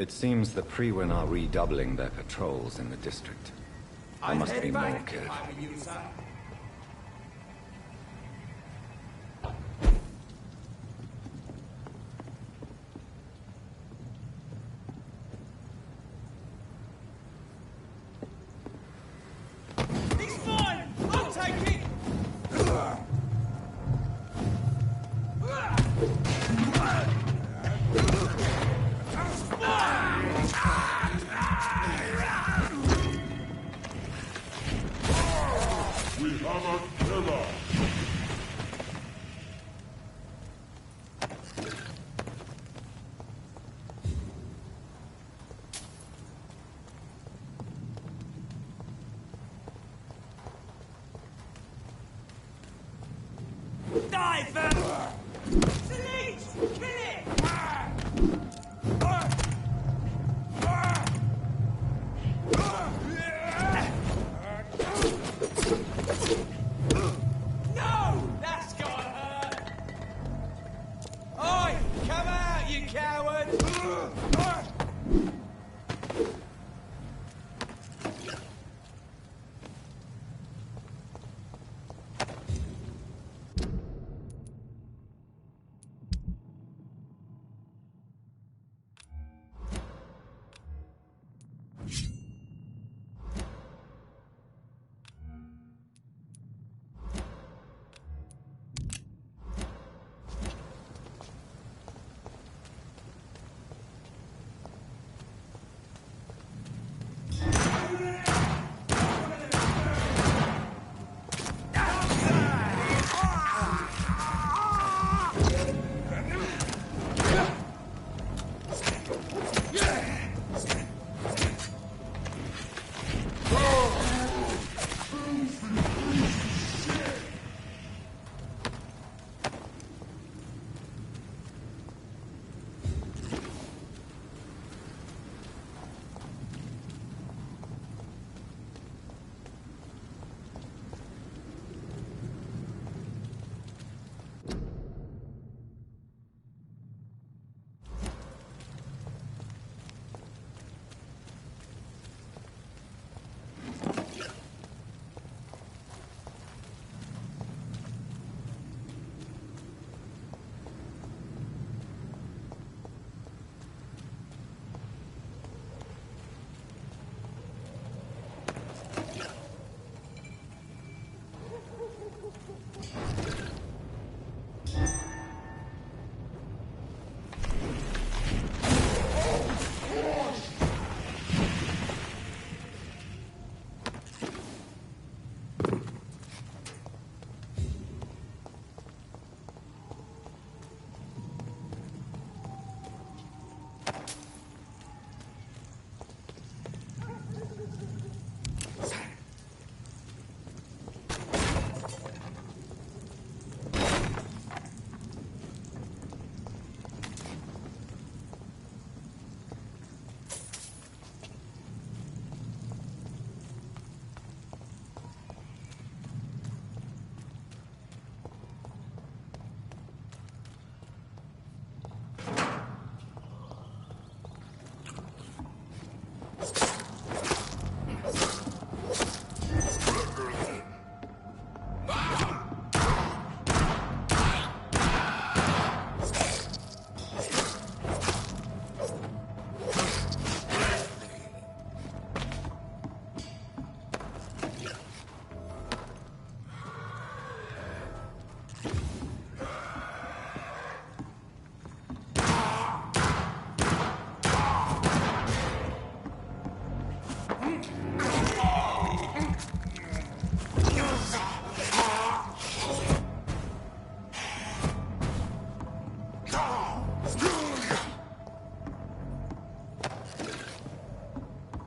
It seems the Freewen are redoubling their patrols in the district. There must be more killed.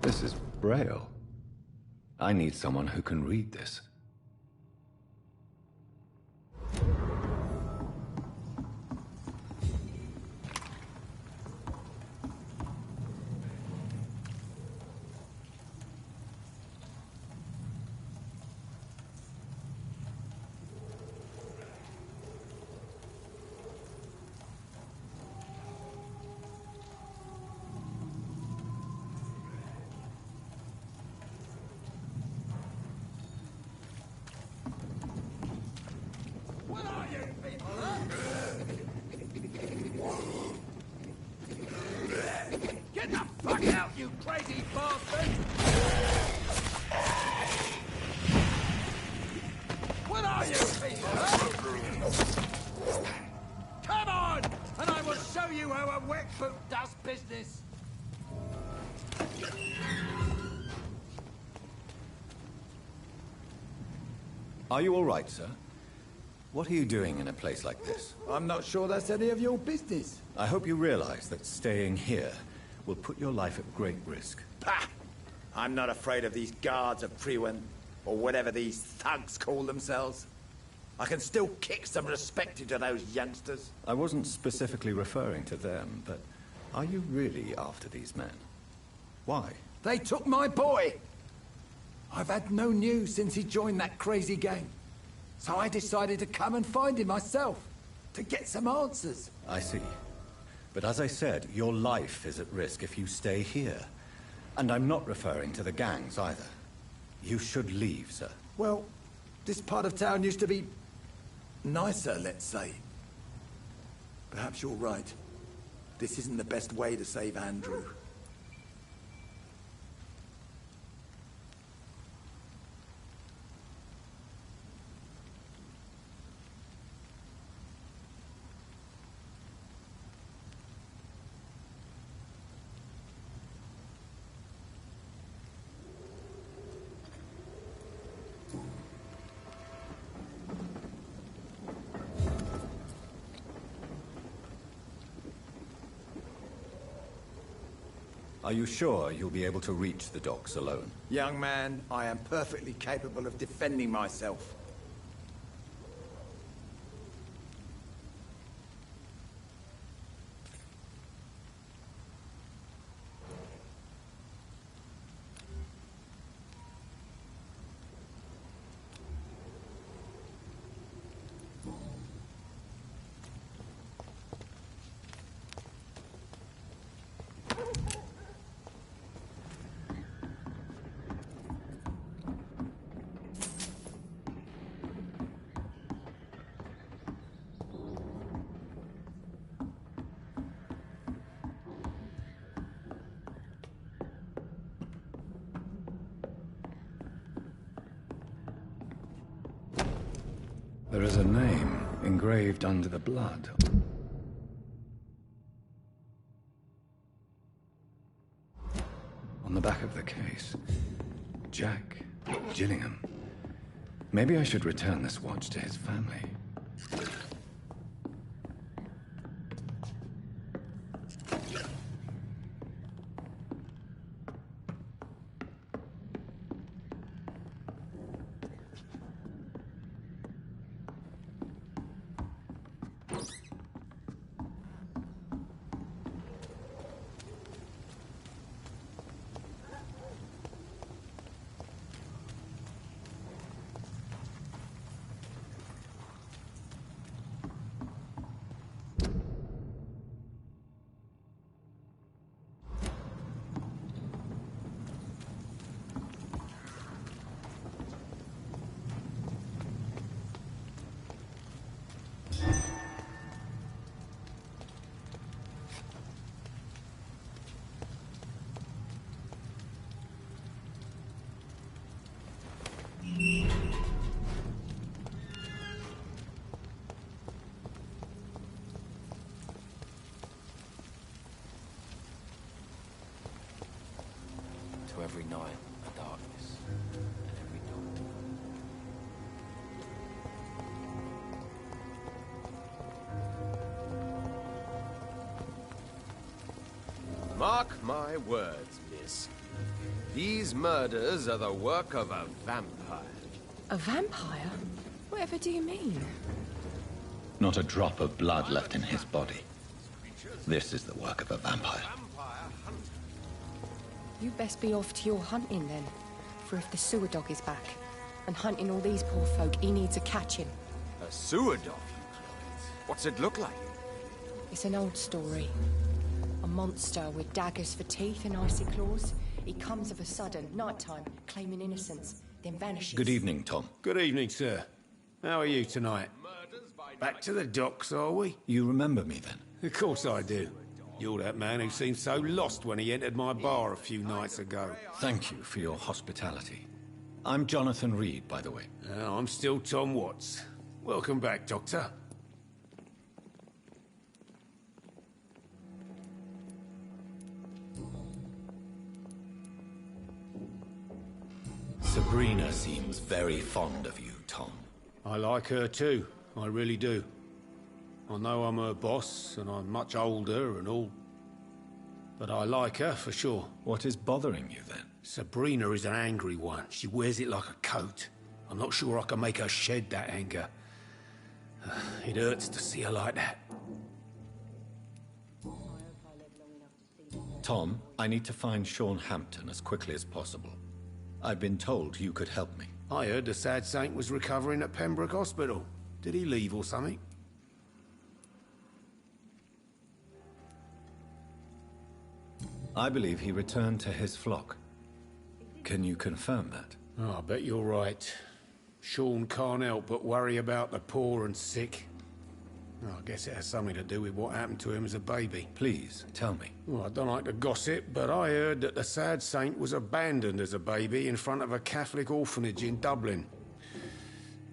This is Braille. I need someone who can read this. Are you all right, sir? What are you doing in a place like this? I'm not sure that's any of your business. I hope you realize that staying here will put your life at great risk. Pah! I'm not afraid of these guards of Priwen, or whatever these thugs call themselves. I can still kick some respect into those youngsters. I wasn't specifically referring to them, but are you really after these men? Why? They took my boy! I've had no news since he joined that crazy gang. So I decided to come and find him myself, to get some answers. I see. But as I said, your life is at risk if you stay here. And I'm not referring to the gangs either. You should leave, sir. Well, this part of town used to be nicer, let's say. Perhaps you're right. This isn't the best way to save Andrew. Are you sure you'll be able to reach the docks alone? Young man, I am perfectly capable of defending myself. There is a name engraved under the blood. On the back of the case. Jack Gillingham. Maybe I should return this watch to his family. To every night a darkness, and every dawn. Mark my words, miss. These murders are the work of a vampire. A vampire? Whatever do you mean? Not a drop of blood left in his body. This is the work of a vampire. You best be off to your hunting then. For if the sewer dog is back, and hunting all these poor folk, he needs a catching. A sewer dog, you call it? What's it look like? It's an old story. A monster with daggers for teeth and icy claws. He comes of a sudden, nighttime, claiming innocence, then vanishes. Good evening, Tom. Good evening, sir. How are you tonight? Back to the docks, are we? You remember me then? Of course I do. You're that man who seemed so lost when he entered my bar a few nights ago. Thank you for your hospitality. I'm Jonathan Reed, by the way. I'm still Tom Watts. Welcome back, Doctor. Sabrina seems very fond of you, Tom. I like her too, I really do. I know I'm her boss, and I'm much older and all, but I like her for sure. What is bothering you then? Sabrina is an angry one. She wears it like a coat. I'm not sure I can make her shed that anger. It hurts to see her like that. Tom, I need to find Sean Hampton as quickly as possible. I've been told you could help me. I heard the sad saint was recovering at Pembroke Hospital. Did he leave or something? I believe he returned to his flock. Can you confirm that? Oh, I bet you're right. Sean can't help but worry about the poor and sick. Oh, I guess it has something to do with what happened to him as a baby. Please, tell me. Well, I don't like to gossip, but I heard that the sad saint was abandoned as a baby in front of a Catholic orphanage in Dublin.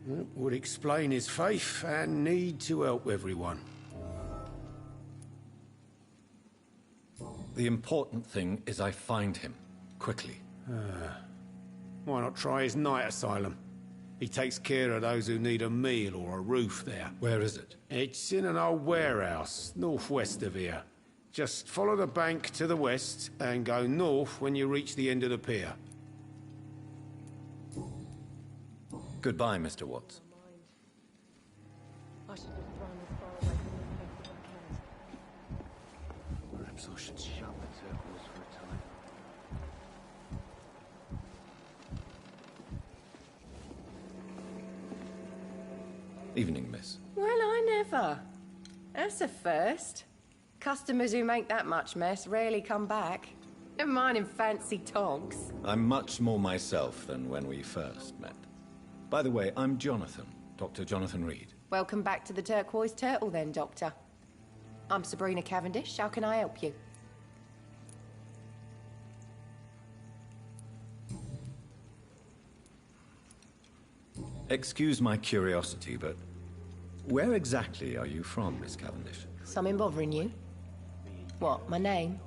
That would explain his faith and need to help everyone. The important thing is I find him, quickly. Why not try his night asylum? He takes care of those who need a meal or a roof there. Where is it? It's in an old warehouse, northwest of here. Just follow the bank to the west and go north when you reach the end of the pier. Goodbye, Mr. Watts. I should just run as far away from this place as I can. Perhaps I should shut the turquoise for a time. Evening, miss. Well, I never. That's a first. Customers who make that much mess rarely come back. Never mind in fancy tonks. I'm much more myself than when we first met. By the way, I'm Jonathan, Dr. Jonathan Reed. Welcome back to the Turquoise Turtle then, Doctor. I'm Sabrina Cavendish. How can I help you? Excuse my curiosity, but where exactly are you from, Miss Cavendish? Something bothering you? What, my name?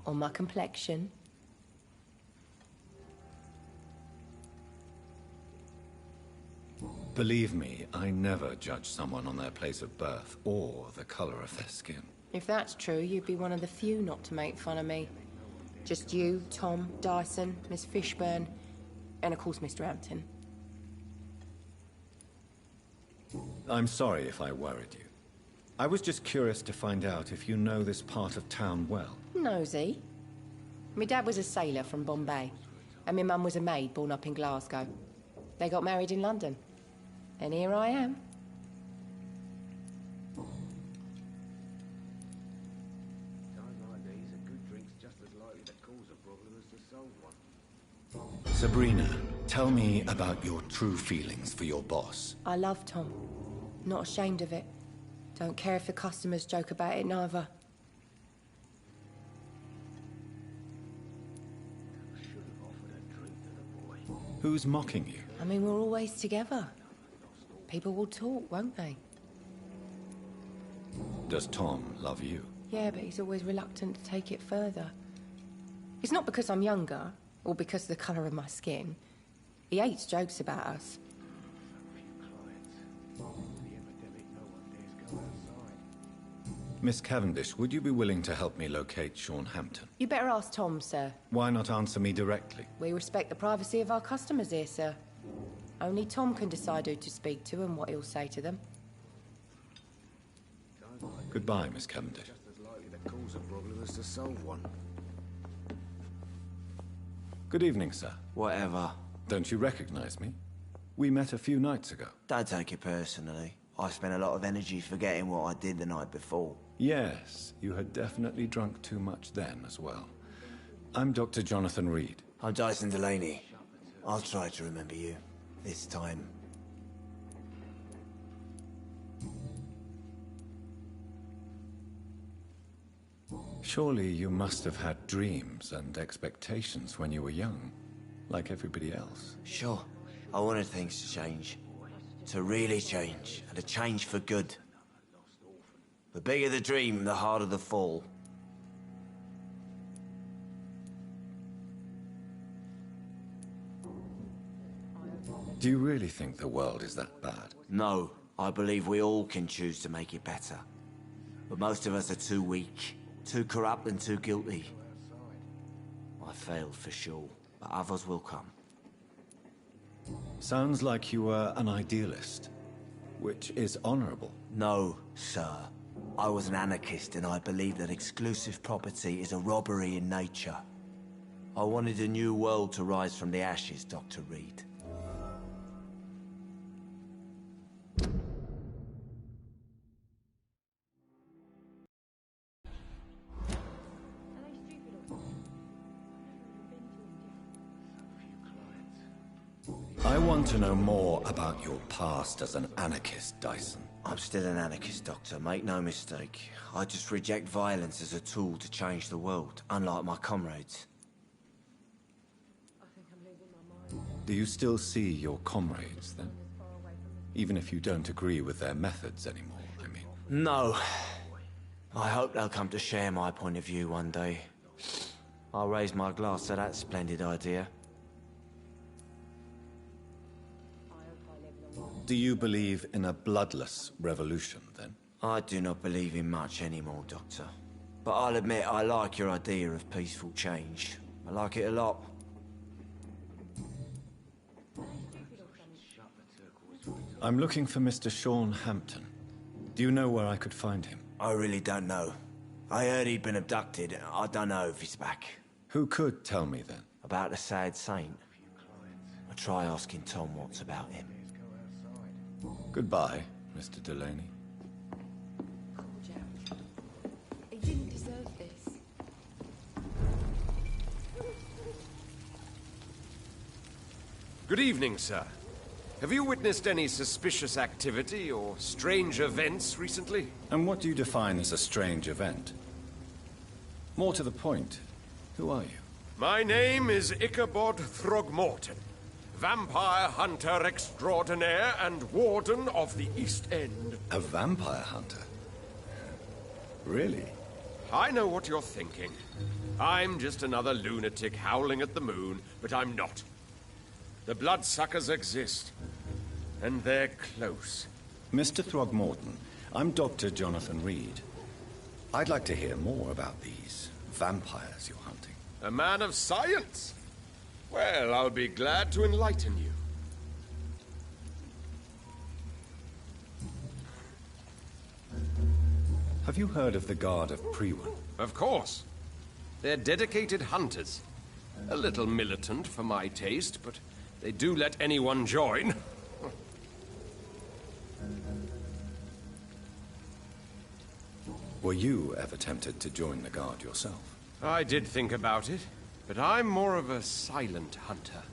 Or my complexion? Believe me, I never judge someone on their place of birth or the color of their skin. If that's true, you'd be one of the few not to make fun of me. Just you, Tom, Dyson, Miss Fishburne, and of course Mr. Hampton. I'm sorry if I worried you. I was just curious to find out if you know this part of town well. Nosy. My dad was a sailor from Bombay, and my mum was a maid born up in Glasgow. They got married in London. And here I am. Times like these, a good drink's just as likely to cause a problem as to solve one. Sabrina, tell me about your true feelings for your boss. I love Tom. Not ashamed of it. Don't care if the customers joke about it neither. I should have offered a drink to the boy. Who's mocking you? I mean, we're always together. People will talk, won't they? Does Tom love you? Yeah, but he's always reluctant to take it further. It's not because I'm younger, or because of the colour of my skin. He hates jokes about us. Miss Cavendish, would you be willing to help me locate Sean Hampton? You better ask Tom, sir. Why not answer me directly? We respect the privacy of our customers here, sir. Only Tom can decide who to speak to and what he'll say to them. Goodbye, Miss Cavendish. Just as likely to cause a problem as to solve one. Good evening, sir. Whatever. Don't you recognize me? We met a few nights ago. Don't take it personally. I spent a lot of energy forgetting what I did the night before. Yes, you had definitely drunk too much then as well. I'm Dr. Jonathan Reed. I'm Dyson Delaney. I'll try to remember you. This time. Surely you must have had dreams and expectations when you were young, like everybody else. Sure. I wanted things to change. To really change, and to change for good. The bigger the dream, the harder the fall. Do you really think the world is that bad? No, I believe we all can choose to make it better. But most of us are too weak, too corrupt and too guilty. I failed for sure, but others will come. Sounds like you were an idealist, which is honorable. No, sir. I was an anarchist and I believe that exclusive property is a robbery in nature. I wanted a new world to rise from the ashes, Dr. Reed. I want to know more about your past as an anarchist, Dyson. I'm still an anarchist, Doctor. Make no mistake. I just reject violence as a tool to change the world, unlike my comrades. Do you still see your comrades, then? Even if you don't agree with their methods anymore, I mean. No. I hope they'll come to share my point of view one day. I'll raise my glass to that splendid idea. Do you believe in a bloodless revolution, then? I do not believe in much anymore, Doctor. But I'll admit I like your idea of peaceful change. I like it a lot. I'm looking for Mr. Sean Hampton. Do you know where I could find him? I really don't know. I heard he'd been abducted. I don't know if he's back. Who could tell me, then? About the sad saint. I'll try asking Tom Watts about him. Goodbye, Mr. Delaney. He didn't deserve this. Good evening, sir. Have you witnessed any suspicious activity or strange events recently? And what do you define as a strange event? More to the point, who are you? My name is Ichabod Throgmorton, vampire hunter extraordinaire and warden of the East End. A vampire hunter? Really? I know what you're thinking. I'm just another lunatic howling at the moon, but I'm not. The bloodsuckers exist, and they're close. Mr. Throgmorton, I'm Dr. Jonathan Reed. I'd like to hear more about these vampires you're hunting. A man of science? Well, I'll be glad to enlighten you. Have you heard of the Guard of Priwen? Of course. They're dedicated hunters. A little militant for my taste, but they do let anyone join. Were you ever tempted to join the Guard yourself? I did think about it, but I'm more of a silent hunter.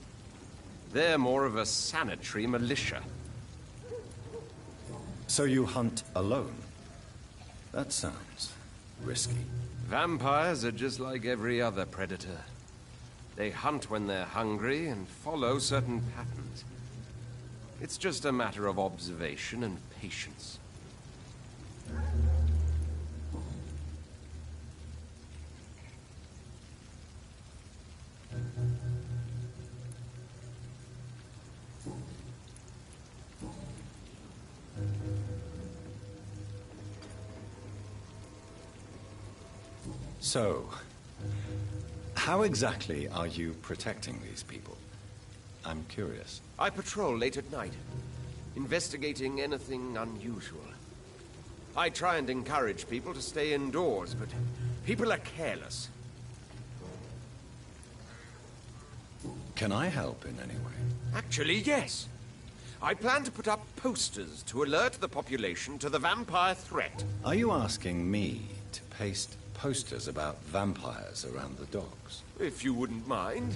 They're more of a sanitary militia. So you hunt alone? That sounds risky. Vampires are just like every other predator. They hunt when they're hungry and follow certain patterns. It's just a matter of observation and patience. So, how exactly are you protecting these people? I'm curious. I patrol late at night, investigating anything unusual. I try and encourage people to stay indoors, but people are careless. Can I help in any way? Actually, yes. I plan to put up posters to alert the population to the vampire threat. Are you asking me to paste posters about vampires around the docks? If you wouldn't mind.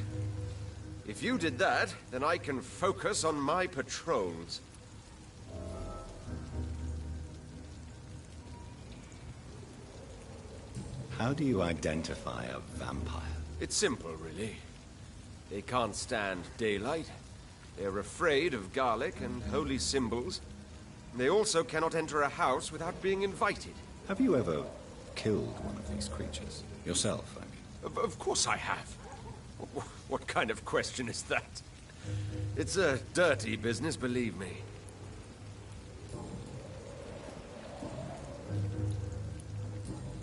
If you did that, then I can focus on my patrols. How do you identify a vampire? It's simple, really. They can't stand daylight. They're afraid of garlic and holy symbols. They also cannot enter a house without being invited. Have you ever killed one of these creatures? Yourself, I mean. Of course I have. What kind of question is that? It's a dirty business, believe me.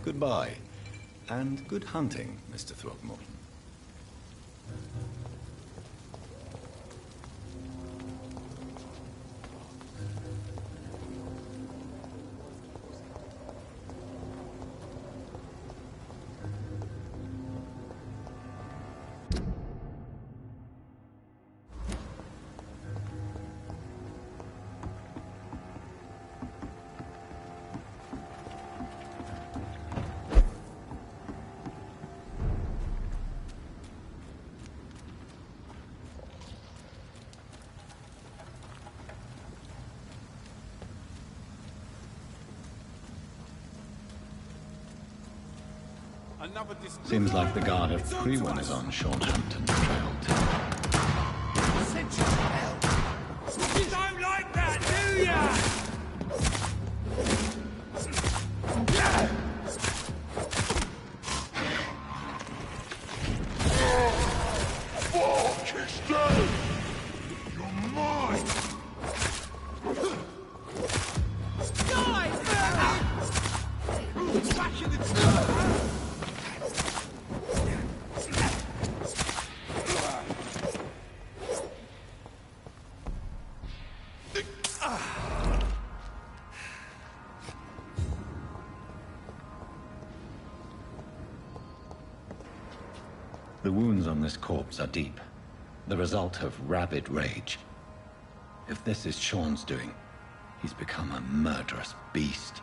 Goodbye, and good hunting, Mr. Throckmorton. Seems like the guard at Crewan is on Sean Hampton's trail too. You don't like that, do ya? Fuck is dead! You're mine! The wounds on this corpse are deep, the result of rabid rage. If this is Sean's doing, he's become a murderous beast.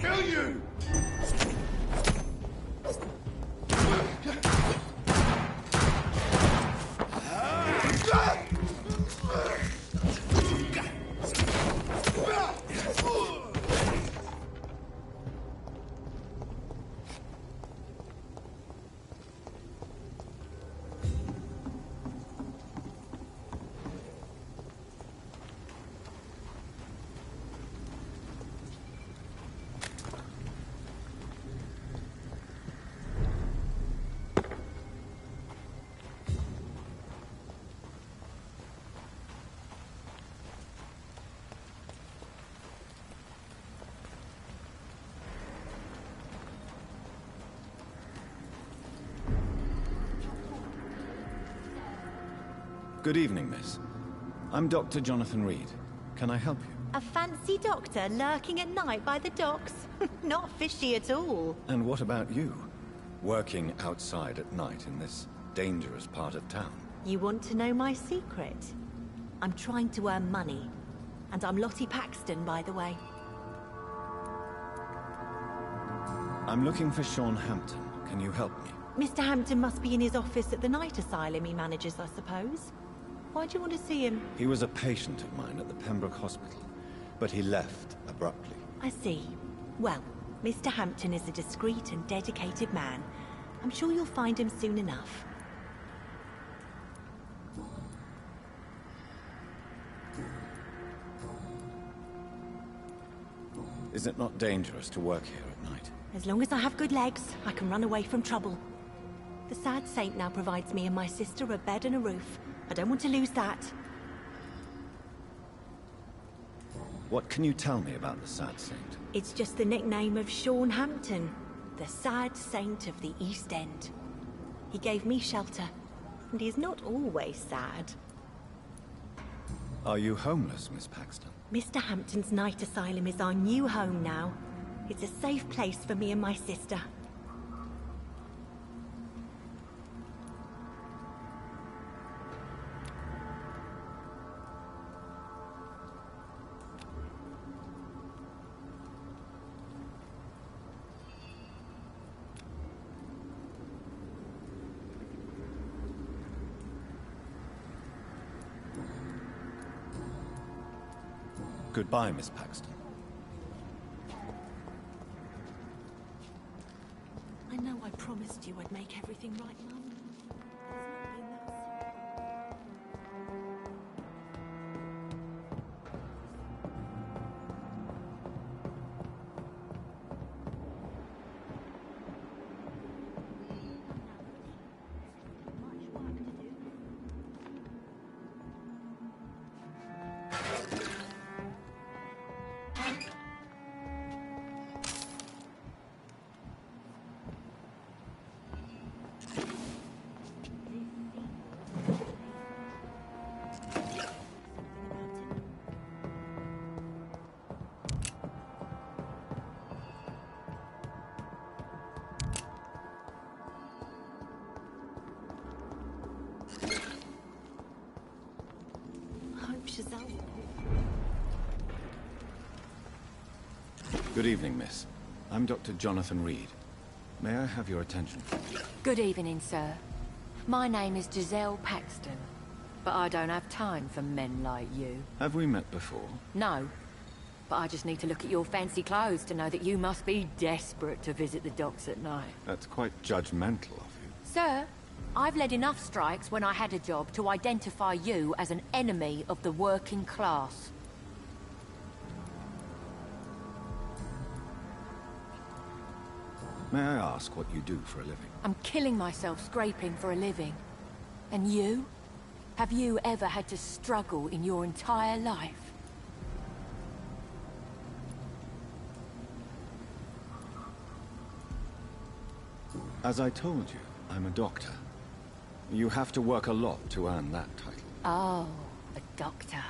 kill you! Good evening, miss. I'm Dr. Jonathan Reed. Can I help you? A fancy doctor lurking at night by the docks? Not fishy at all. And what about you? Working outside at night in this dangerous part of town? You want to know my secret? I'm trying to earn money. And I'm Lottie Paxton, by the way. I'm looking for Sean Hampton. Can you help me? Mr. Hampton must be in his office at the night asylum he manages, I suppose. Why do you want to see him? He was a patient of mine at the Pembroke Hospital, but he left abruptly. I see. Well, Mr. Hampton is a discreet and dedicated man. I'm sure you'll find him soon enough. Is it not dangerous to work here at night? As long as I have good legs, I can run away from trouble. The sad saint now provides me and my sister a bed and a roof. I don't want to lose that. What can you tell me about the sad saint? It's just the nickname of Sean Hampton, the sad saint of the East End. He gave me shelter, and he is not always sad. Are you homeless, Miss Paxton? Mr. Hampton's night asylum is our new home now. It's a safe place for me and my sister. Goodbye, Miss Paxton. I know I promised you I'd make everything right, Mum. There's not been that. Much work to do. Good evening, miss. I'm Dr. Jonathan Reed. May I have your attention? Good evening, sir. My name is Giselle Paxton, but I don't have time for men like you. Have we met before? No, but I just need to look at your fancy clothes to know that you must be desperate to visit the docks at night. That's quite judgmental of you. Sir, I've led enough strikes when I had a job to identify you as an enemy of the working class. May I ask what you do for a living? I'm killing myself scraping for a living. And you? Have you ever had to struggle in your entire life? As I told you, I'm a doctor. You have to work a lot to earn that title. Oh, a doctor.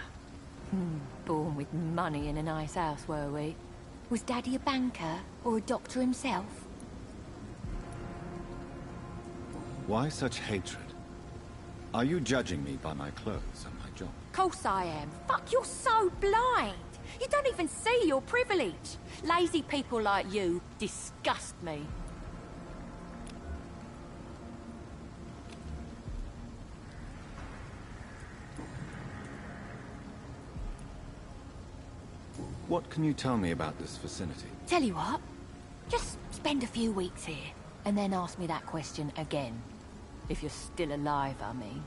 Born with money in a nice house, were we? Was Daddy a banker or a doctor himself? Why such hatred? Are you judging me by my clothes and my job? Course I am. Fuck, you're so blind. You don't even see your privilege. Lazy people like you disgust me. What can you tell me about this vicinity? Tell you what, just spend a few weeks here, and then ask me that question again. If you're still alive, I mean.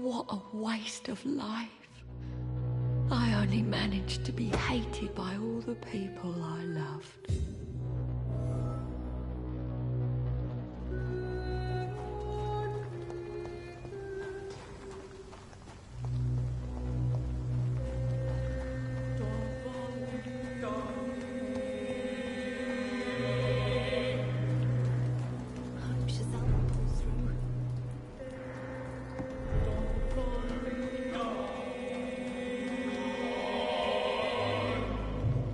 What a waste of life. I only managed to be hated by all the people I loved.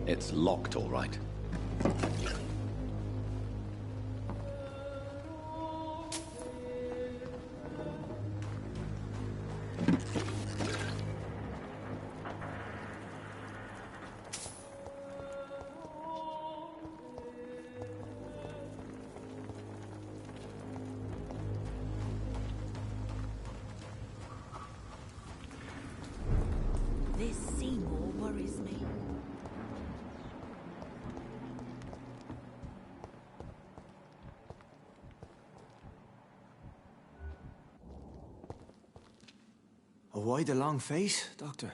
It's locked, all right. This Seymour worries me. Why the long face, Doctor?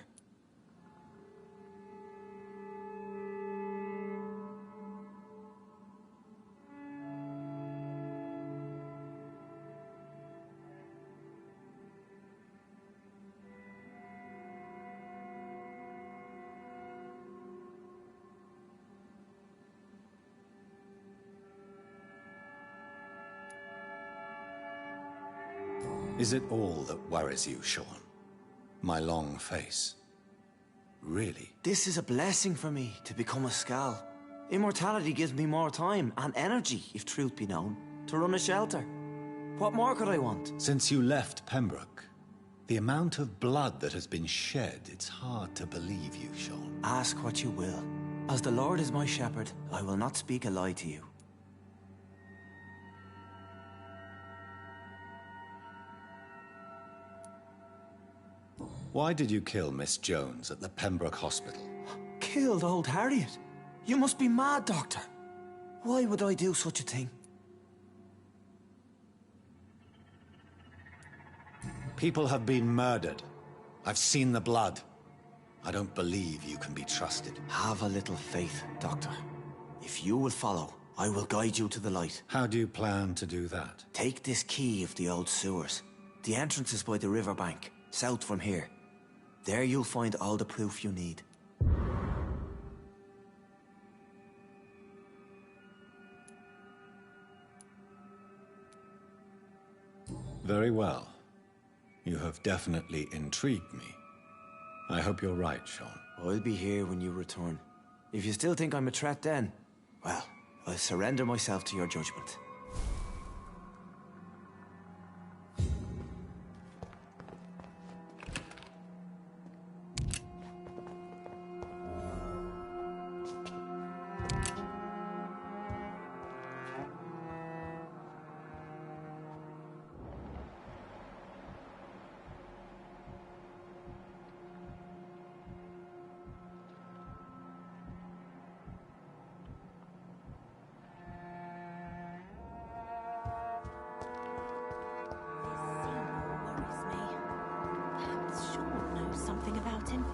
Is it all that worries you, Sean? My long face? Really? This is a blessing for me, to become a Skal. Immortality gives me more time and energy, if truth be known, to run a shelter. What more could I want? Since you left Pembroke, the amount of blood that has been shed, it's hard to believe you, Sean. Ask what you will. As the Lord is my shepherd, I will not speak a lie to you. Why did you kill Miss Jones at the Pembroke Hospital? Killed old Harriet? You must be mad, Doctor. Why would I do such a thing? People have been murdered. I've seen the blood. I don't believe you can be trusted. Have a little faith, Doctor. If you will follow, I will guide you to the light. How do you plan to do that? Take this key of the old sewers. The entrance is by the riverbank, south from here. There you'll find all the proof you need. Very well. You have definitely intrigued me. I hope you're right, Sean. I'll be here when you return. If you still think I'm a threat then, well, I'll surrender myself to your judgment. something about him.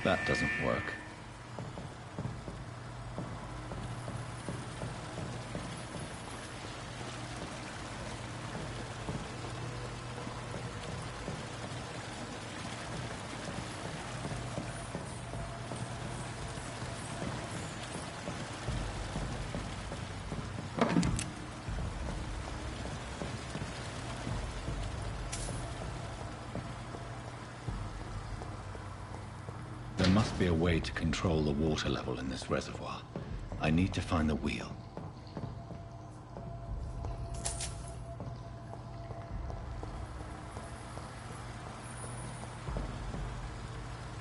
That doesn't work. There must be a way to control the water level in this reservoir. I need to find the wheel.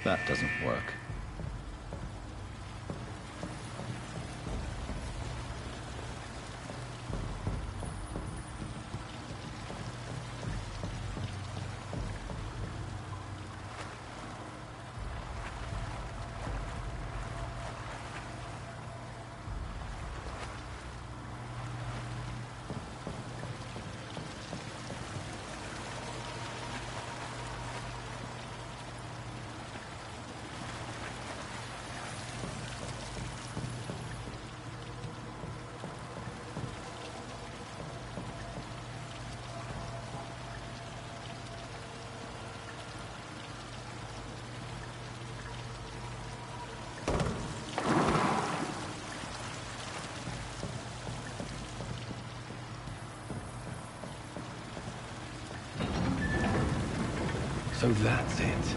That doesn't work. So that's it.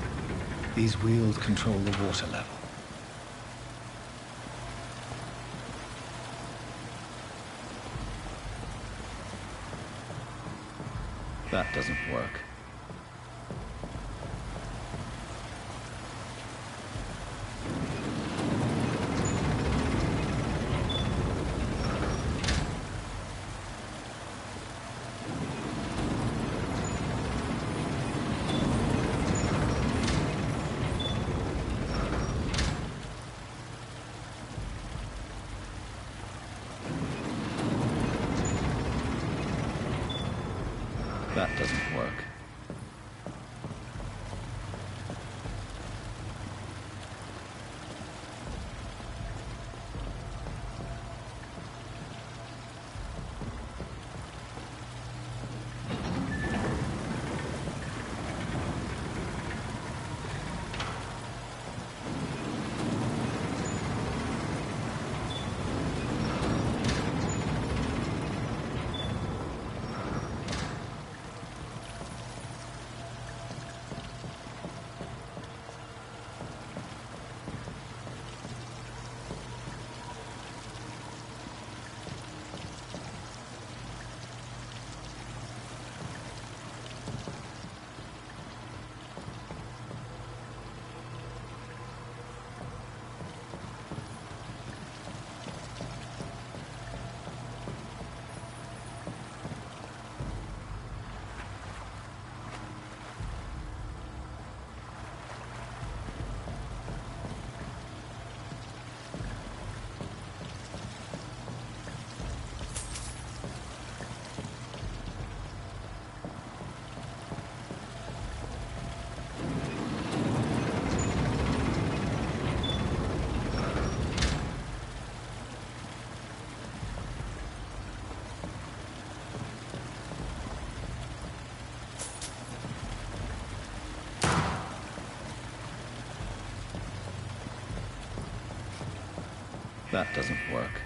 These wheels control the water level. That doesn't work. That doesn't work. That doesn't work.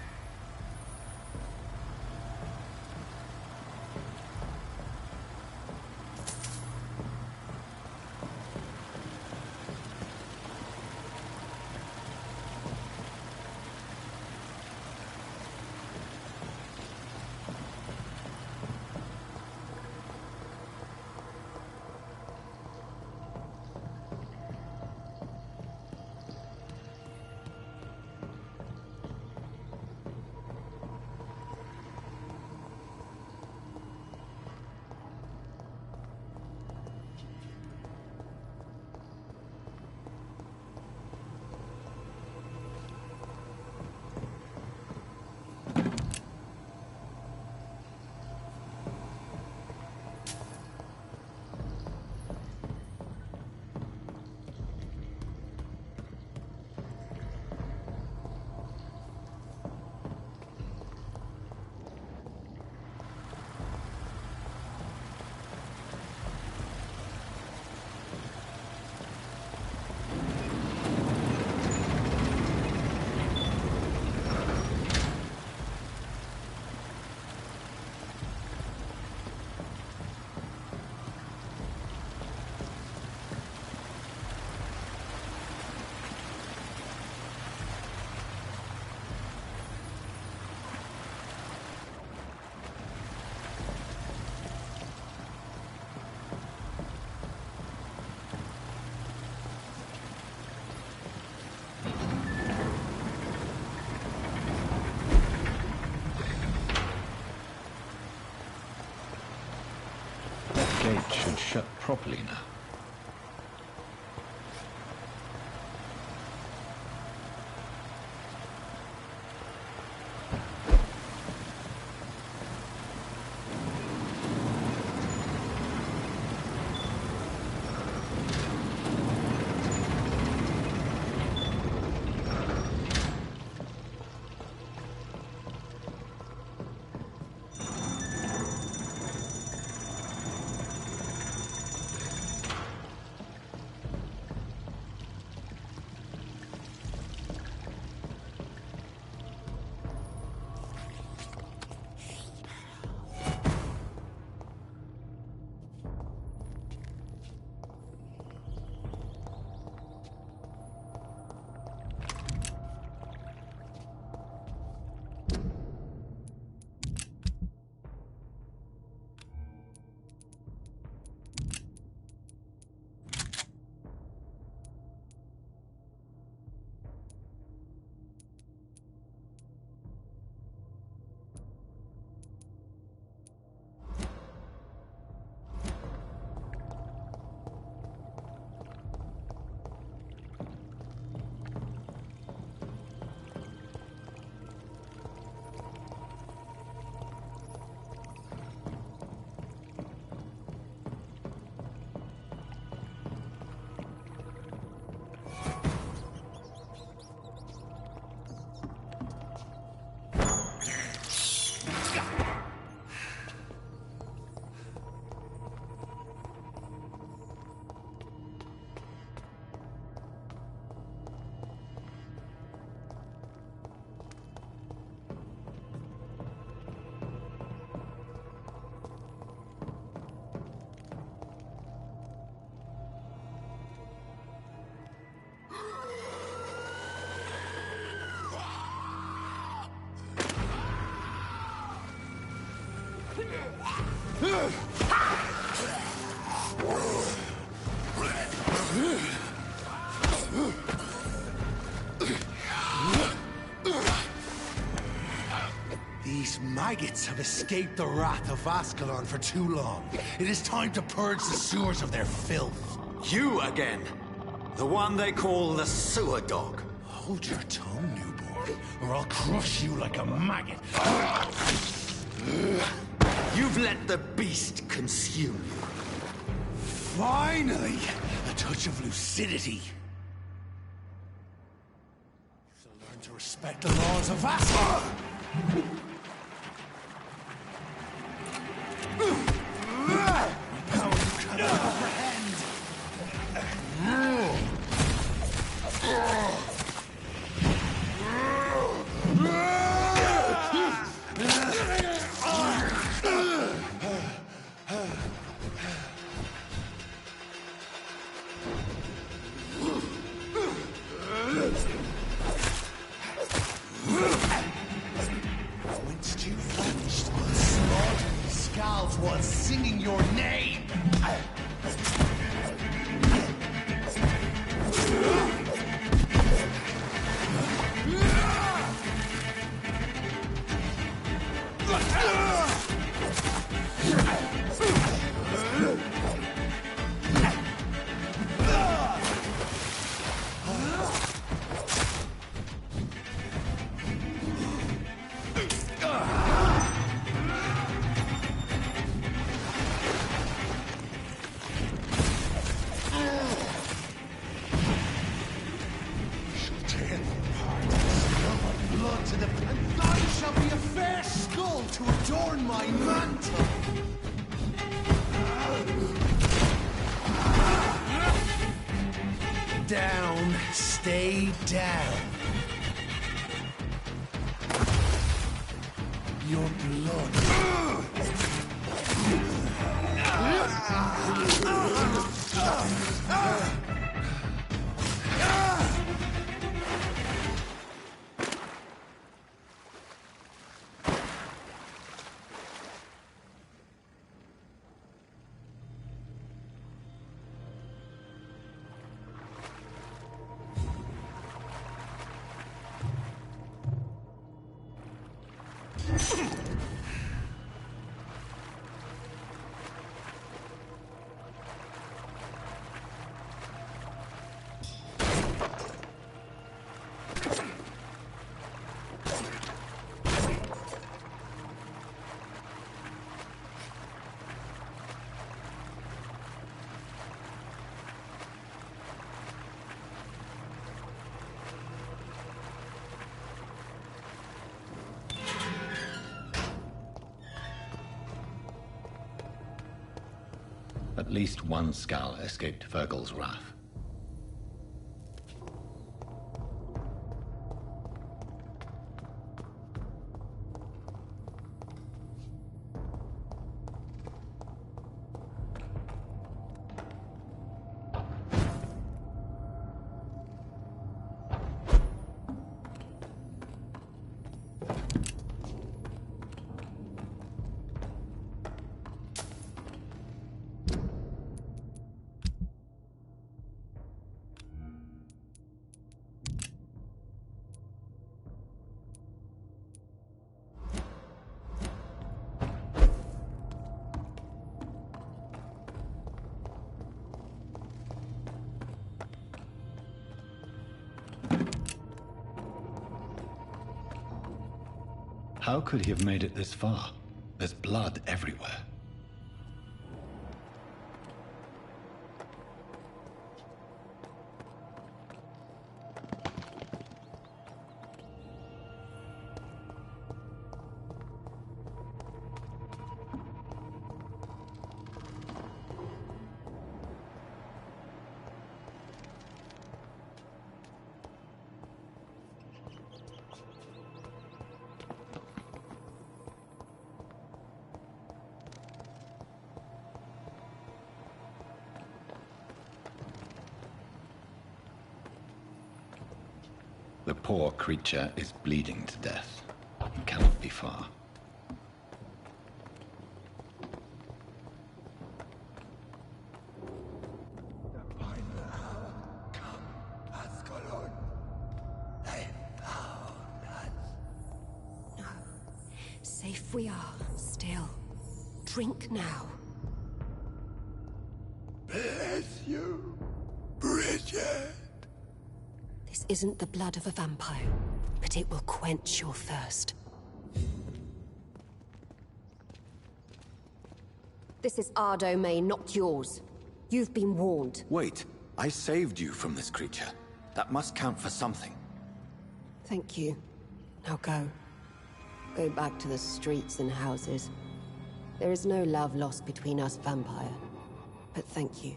Gate should shut properly now. These maggots have escaped the wrath of Ascalon for too long. It is time to purge the sewers of their filth. You again! The one they call the sewer dog. Hold your tongue, newborn, or I'll crush you like a maggot. You've let the beast consume you. Finally! A touch of lucidity. So learn to respect the laws of Ascalon! Power you cannot comprehend! their skull to adorn my mantle! Down, stay down. Your blood. At least one skull escaped Fergal's wrath. How could he have made it this far? There's blood everywhere. The poor creature is bleeding to death. It cannot be far. No. Safe we are, still. Drink now. Bless you, Bridget. This isn't the blood of a vampire, but it will quench your thirst. This is our domain, not yours. You've been warned. Wait, I saved you from this creature. That must count for something. Thank you. Now go. Go back to the streets and houses. There is no love lost between us, Vampire. But thank you.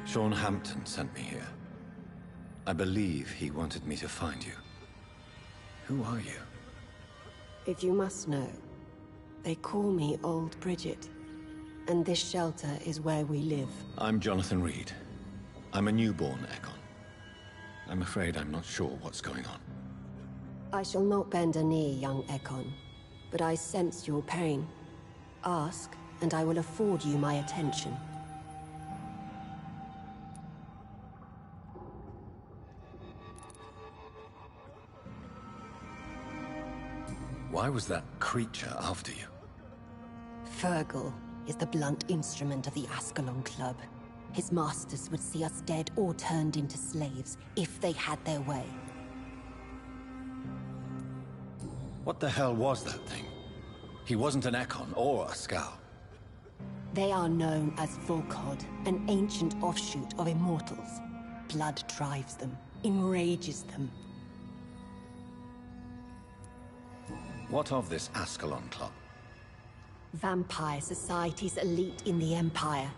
Sean Hampton sent me here. I believe he wanted me to find you. Who are you? If you must know, they call me Old Bridget. And this shelter is where we live. I'm Jonathan Reed. I'm a newborn Ekon. I'm afraid I'm not sure what's going on. I shall not bend a knee, young Ekon. But I sense your pain. Ask, and I will afford you my attention. Why was that creature after you? Fergal is the blunt instrument of the Ascalon Club. His masters would see us dead or turned into slaves, if they had their way. What the hell was that thing? He wasn't an Ekon or a Scow. They are known as Volkod, an ancient offshoot of Immortals. Blood drives them. enrages them. What of this Ascalon Club? Vampire society's elite in the Empire.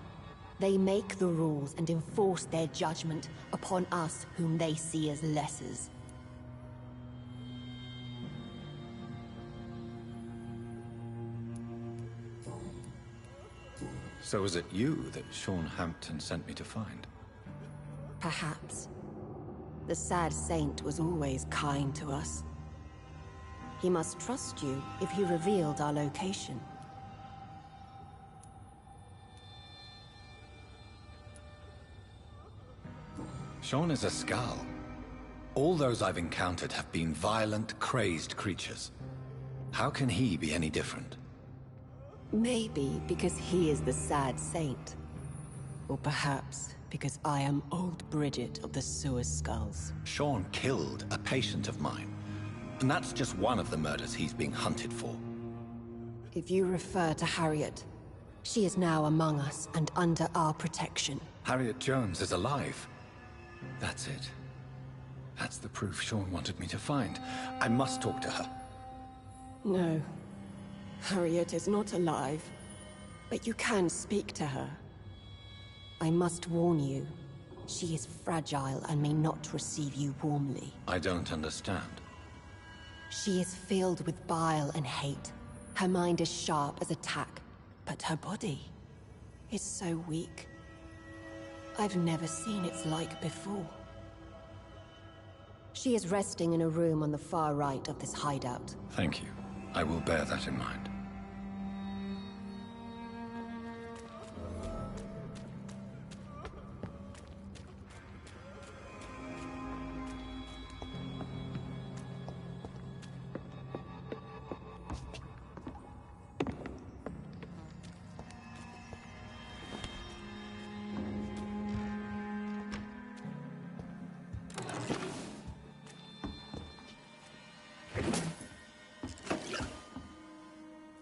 They make the rules and enforce their judgment upon us whom they see as lessers. So was it you that Sean Hampton sent me to find? Perhaps. The sad saint was always kind to us. He must trust you if he revealed our location. Sean is a Skull. All those I've encountered have been violent, crazed creatures. How can he be any different? Maybe because he is the sad saint. Or perhaps because I am old Bridget of the Sewer Skulls. Sean killed a patient of mine. And that's just one of the murders he's being hunted for. If you refer to Harriet, she is now among us and under our protection. Harriet Jones is alive. That's it. That's the proof Sean wanted me to find. I must talk to her. No. Harriet is not alive. But you can speak to her. I must warn you. She is fragile and may not receive you warmly. I don't understand. She is filled with bile and hate. Her mind is sharp as a tack, but her body is so weak. I've never seen its like before. She is resting in a room on the far right of this hideout. Thank you. I will bear that in mind.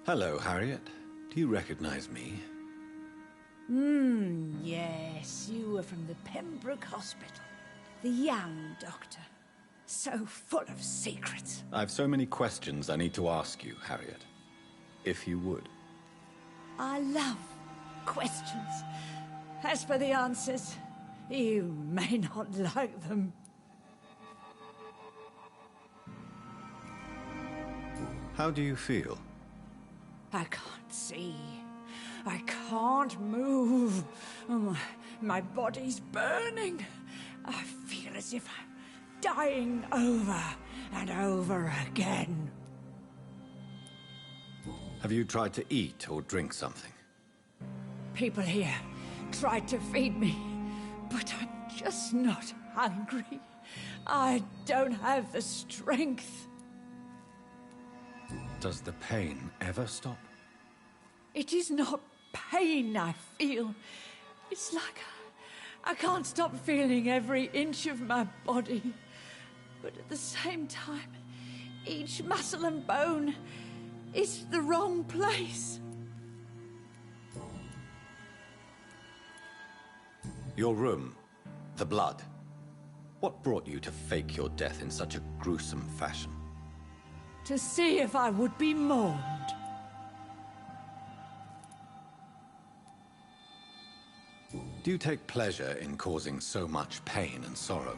Hello, Harriet. Do you recognize me? Yes, you were from the Pembroke Hospital. The young doctor. So full of secrets. I've so many questions I need to ask you, Harriet. If you would. I love questions. As for the answers, you may not like them. How do you feel? I can't see. I can't move. My body's burning. I feel as if I'm dying over and over again. Have you tried to eat or drink something? People here tried to feed me, but I'm just not hungry. I don't have the strength. Does the pain ever stop? It is not pain I feel. It's like I can't stop feeling every inch of my body. But at the same time, each muscle and bone is the wrong place. Your room, the blood. What brought you to fake your death in such a gruesome fashion? To see if I would be mourned. Do you take pleasure in causing so much pain and sorrow?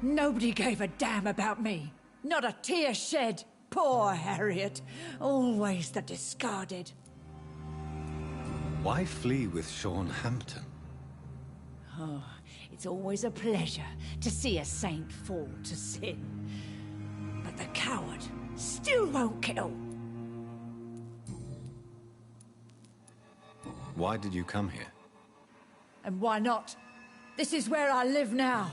Nobody gave a damn about me. Not a tear shed. Poor Harriet. Always the discarded. Why flee with Sean Hampton? Oh, it's always a pleasure to see a saint fall to sin. But the coward still won't kill. Why did you come here? And why not? This is where I live now.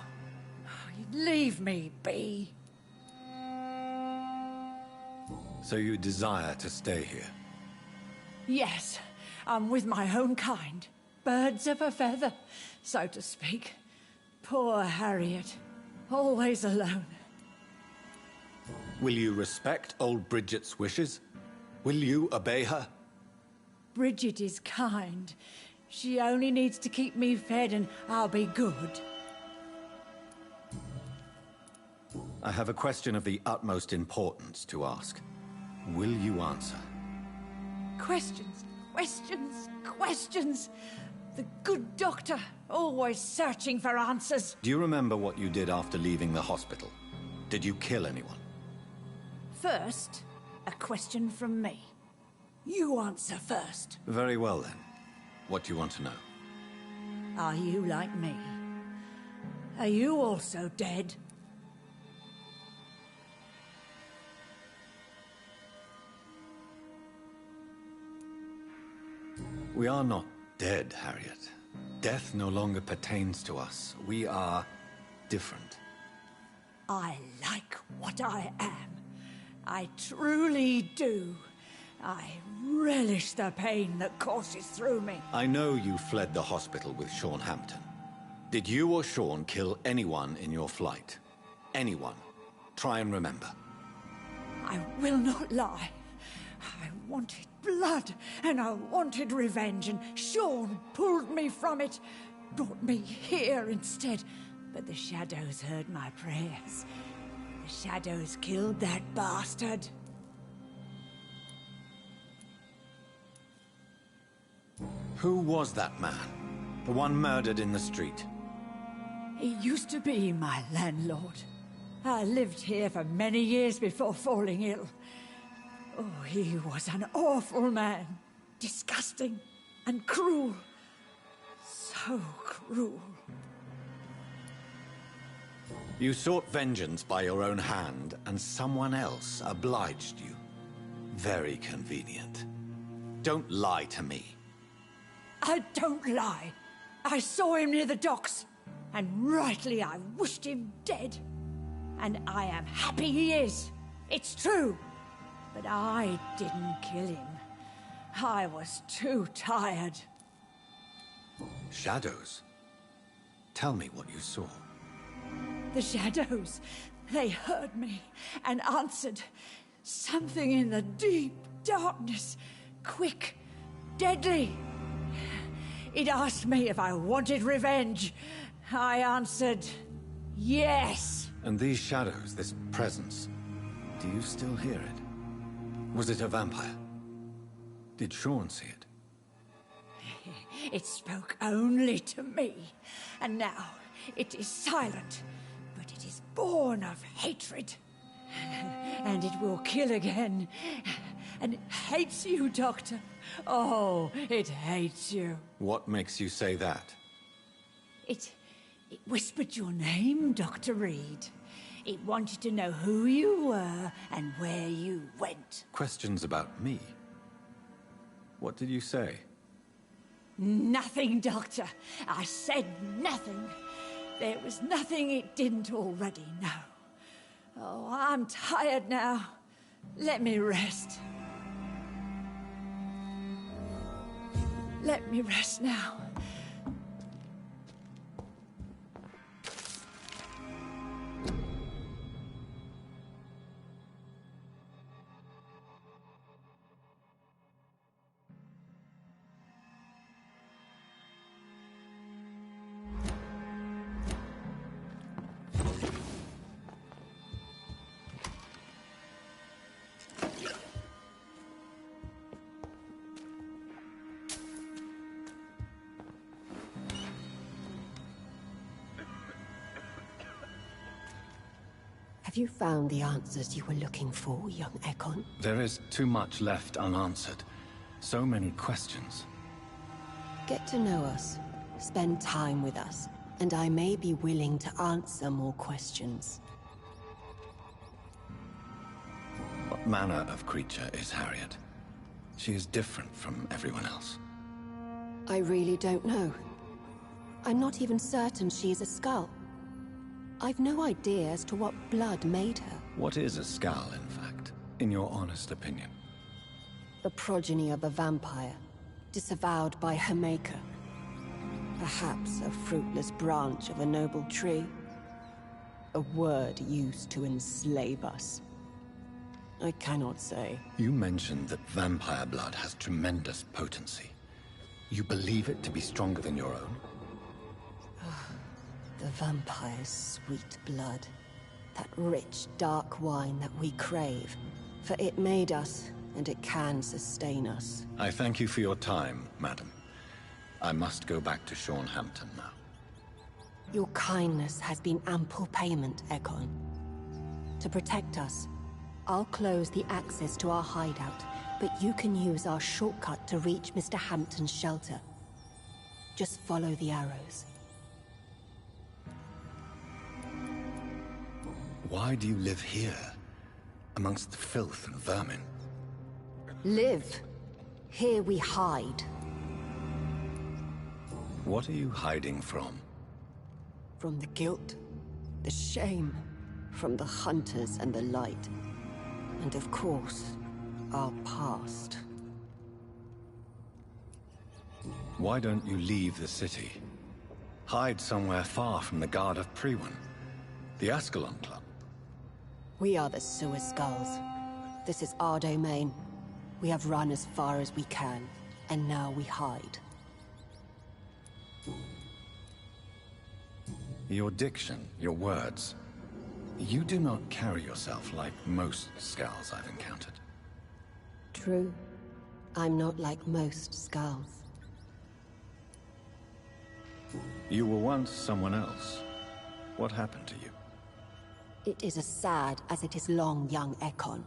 Leave me be. So you desire to stay here? Yes, I'm with my own kind. Birds of a feather, so to speak. Poor Harriet, always alone. Will you respect old Bridget's wishes? Will you obey her? Bridget is kind. She only needs to keep me fed and I'll be good. I have a question of the utmost importance to ask. Will you answer? Questions, questions, questions. The good doctor, always searching for answers. Do you remember what you did after leaving the hospital? Did you kill anyone? First, a question from me. You answer first. Very well then. What do you want to know? Are you like me? Are you also dead? We are not dead, Harriet. Death no longer pertains to us. We are different. I like what I am. I truly do. I relish the pain that courses through me. I know you fled the hospital with Sean Hampton. Did you or Sean kill anyone in your flight? Anyone? Try and remember. I will not lie. I wanted blood, and I wanted revenge, and Sean pulled me from it, brought me here instead. But the shadows heard my prayers. The shadows killed that bastard. Who was that man? The one murdered in the street? He used to be my landlord. I lived here for many years before falling ill. Oh, he was an awful man. Disgusting and cruel. So cruel. You sought vengeance by your own hand, and someone else obliged you. Very convenient. Don't lie to me. I don't lie. I saw him near the docks, and rightly I wished him dead. And I am happy he is. It's true. But I didn't kill him. I was too tired. Shadows? Tell me what you saw. The shadows, they heard me and answered. Something in the deep darkness, quick, deadly. It asked me if I wanted revenge. I answered, yes. And these shadows, this presence, do you still hear it? Was it a vampire? Did Sean see it? It spoke only to me, and now it is silent, but it is born of hatred. And it will kill again. And it hates you, Doctor. Oh, it hates you. What makes you say that? It whispered your name, Dr. Reed. It wanted to know who you were and where you went. Questions about me? What did you say? Nothing, Doctor. I said nothing. There was nothing it didn't already know. Oh, I'm tired now. Let me rest. Let me rest now. Have you found the answers you were looking for, young Ekon? There is too much left unanswered. So many questions. Get to know us, spend time with us, and I may be willing to answer more questions. What manner of creature is Harriet? She is different from everyone else. I really don't know. I'm not even certain she is a skull. I've no idea as to what blood made her. What is a skull, in fact, in your honest opinion? The progeny of a vampire, disavowed by her maker. Perhaps a fruitless branch of a noble tree. A word used to enslave us. I cannot say. You mentioned that vampire blood has tremendous potency. You believe it to be stronger than your own? The vampire's sweet blood. That rich, dark wine that we crave. For it made us, and it can sustain us. I thank you for your time, madam. I must go back to Hampton now. Your kindness has been ample payment, Ekon. To protect us, I'll close the access to our hideout, but you can use our shortcut to reach Mr. Hampton's shelter. Just follow the arrows. Why do you live here, amongst the filth and vermin? Live. Here we hide. What are you hiding from? From the guilt, the shame, from the hunters and the light. And of course, our past. Why don't you leave the city? Hide somewhere far from the Guard of Priwen, the Ascalon Club. We are the Sewer Skulls. This is our domain. We have run as far as we can, and now we hide. Your diction, your words. You do not carry yourself like most Skulls I've encountered. True. I'm not like most Skulls. You were once someone else. What happened to you? It is as sad as it is long, young Ekon,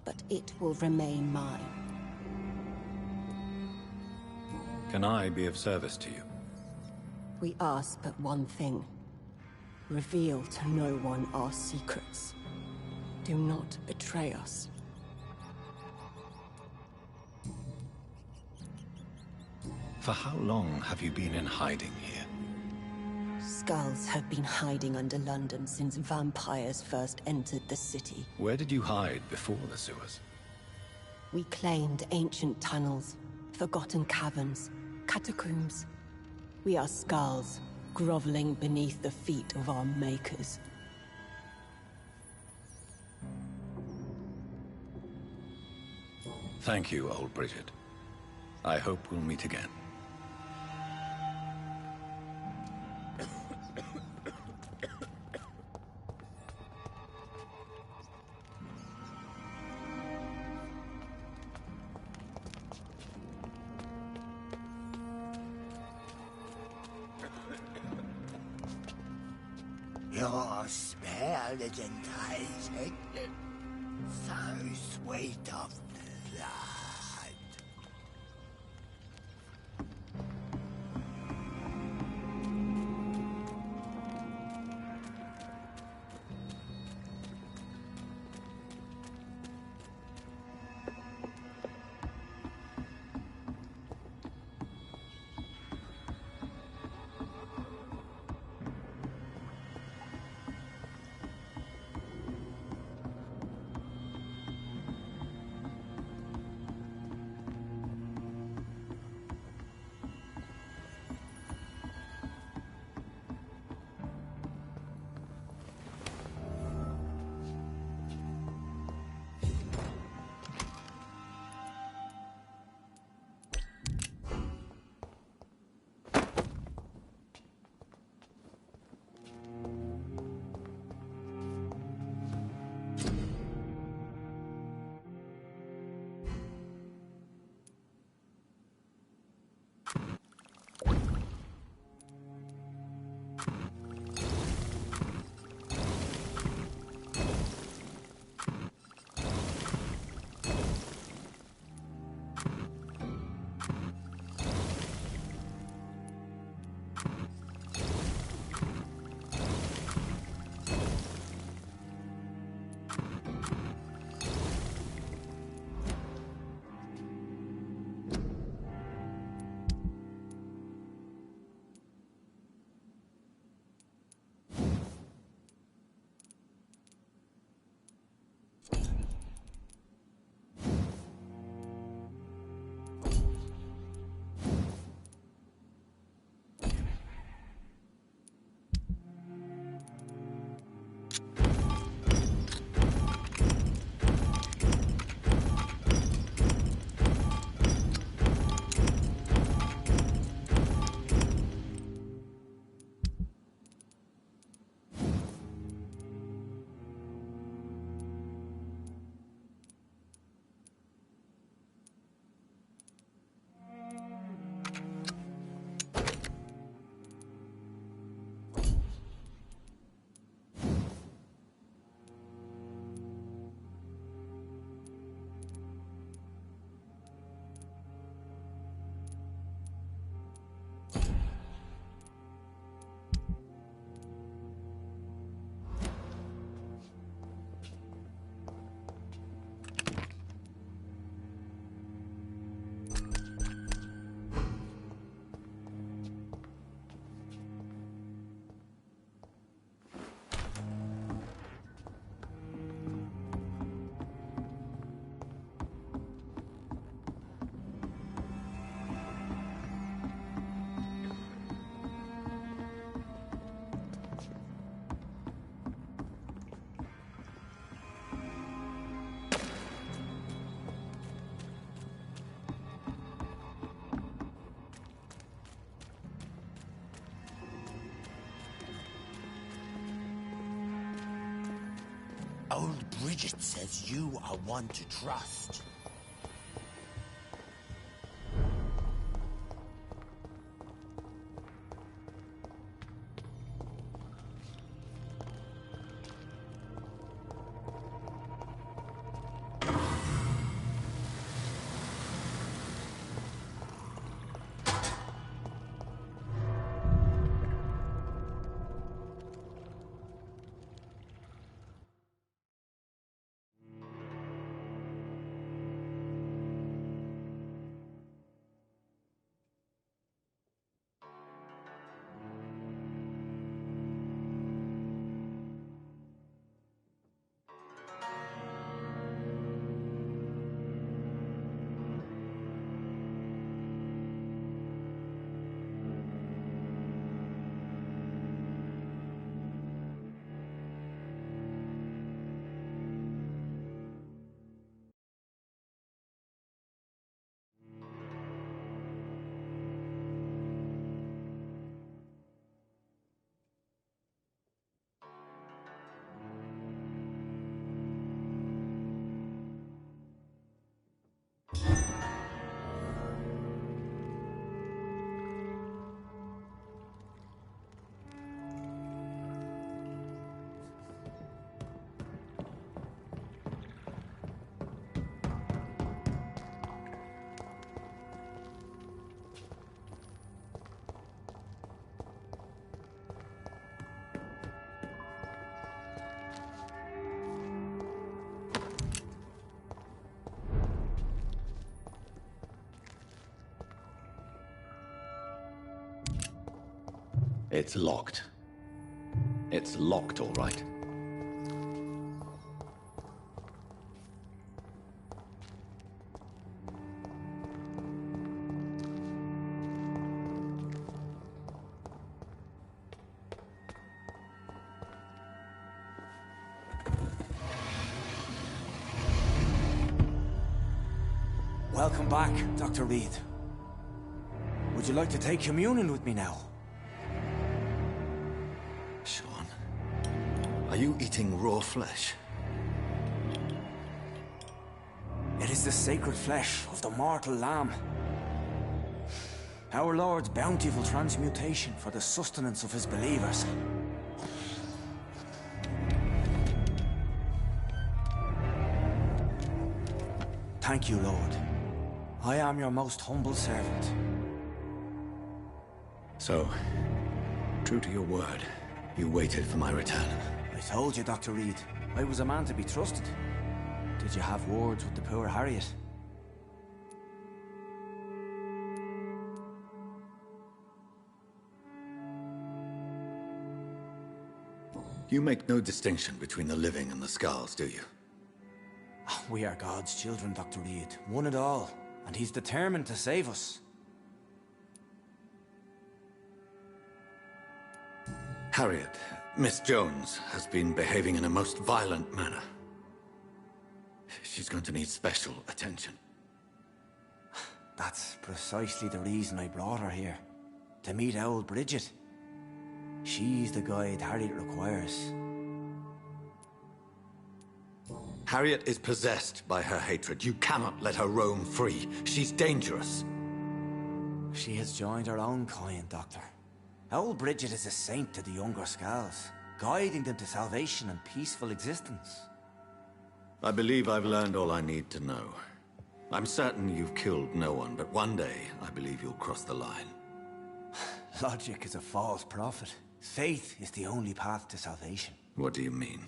but it will remain mine. Can I be of service to you? We ask but one thing. Reveal to no one our secrets. Do not betray us. For how long have you been in hiding here? Skulls have been hiding under London since vampires first entered the city. Where did you hide before the sewers? We claimed ancient tunnels, forgotten caverns, catacombs. We are Skulls, groveling beneath the feet of our makers. Thank you, old Bridget. I hope we'll meet again. Your smell is enticing. So sweet of blood. Old Bridget says you are one to trust. It's locked. It's locked, all right. Welcome back, Dr. Reed. Would you like to take communion with me now? Sean, are you eating raw flesh? It is the sacred flesh of the mortal lamb. Our Lord's bountiful transmutation for the sustenance of his believers. Thank you, Lord. I am your most humble servant. So, true to your word, you waited for my return. I told you, Dr. Reed, I was a man to be trusted. Did you have words with the poor Harriet? You make no distinction between the living and the Skulls, do you? We are God's children, Dr. Reed, one and all, and he's determined to save us. Harriet, Miss Jones, has been behaving in a most violent manner. She's going to need special attention. That's precisely the reason I brought her here. To meet old Bridget. She's the guide Harriet requires. Harriet is possessed by her hatred. You cannot let her roam free. She's dangerous. She has joined her own kind, Doctor. Old Bridget is a saint to the younger Skulls, guiding them to salvation and peaceful existence. I believe I've learned all I need to know. I'm certain you've killed no one, but one day I believe you'll cross the line. Logic is a false prophet. Faith is the only path to salvation. What do you mean?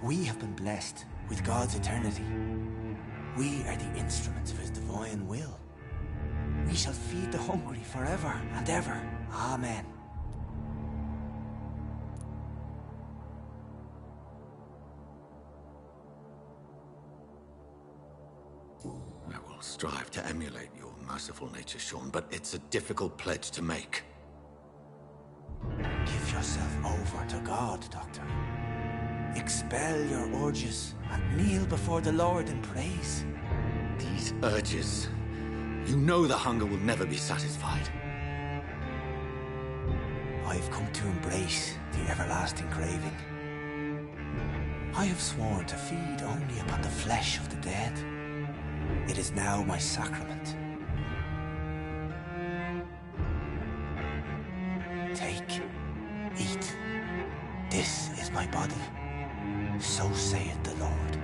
We have been blessed with God's eternity. We are the instruments of his divine will. We shall feed the hungry forever and ever. Amen. I will strive to emulate your merciful nature, Sean, but it's a difficult pledge to make. Give yourself over to God, Doctor. Expel your urges and kneel before the Lord in praise. These urges... You know the hunger will never be satisfied. I I have come to embrace the everlasting craving. I have sworn to feed only upon the flesh of the dead. It is now my sacrament. Take, eat. This is my body. So saith the Lord.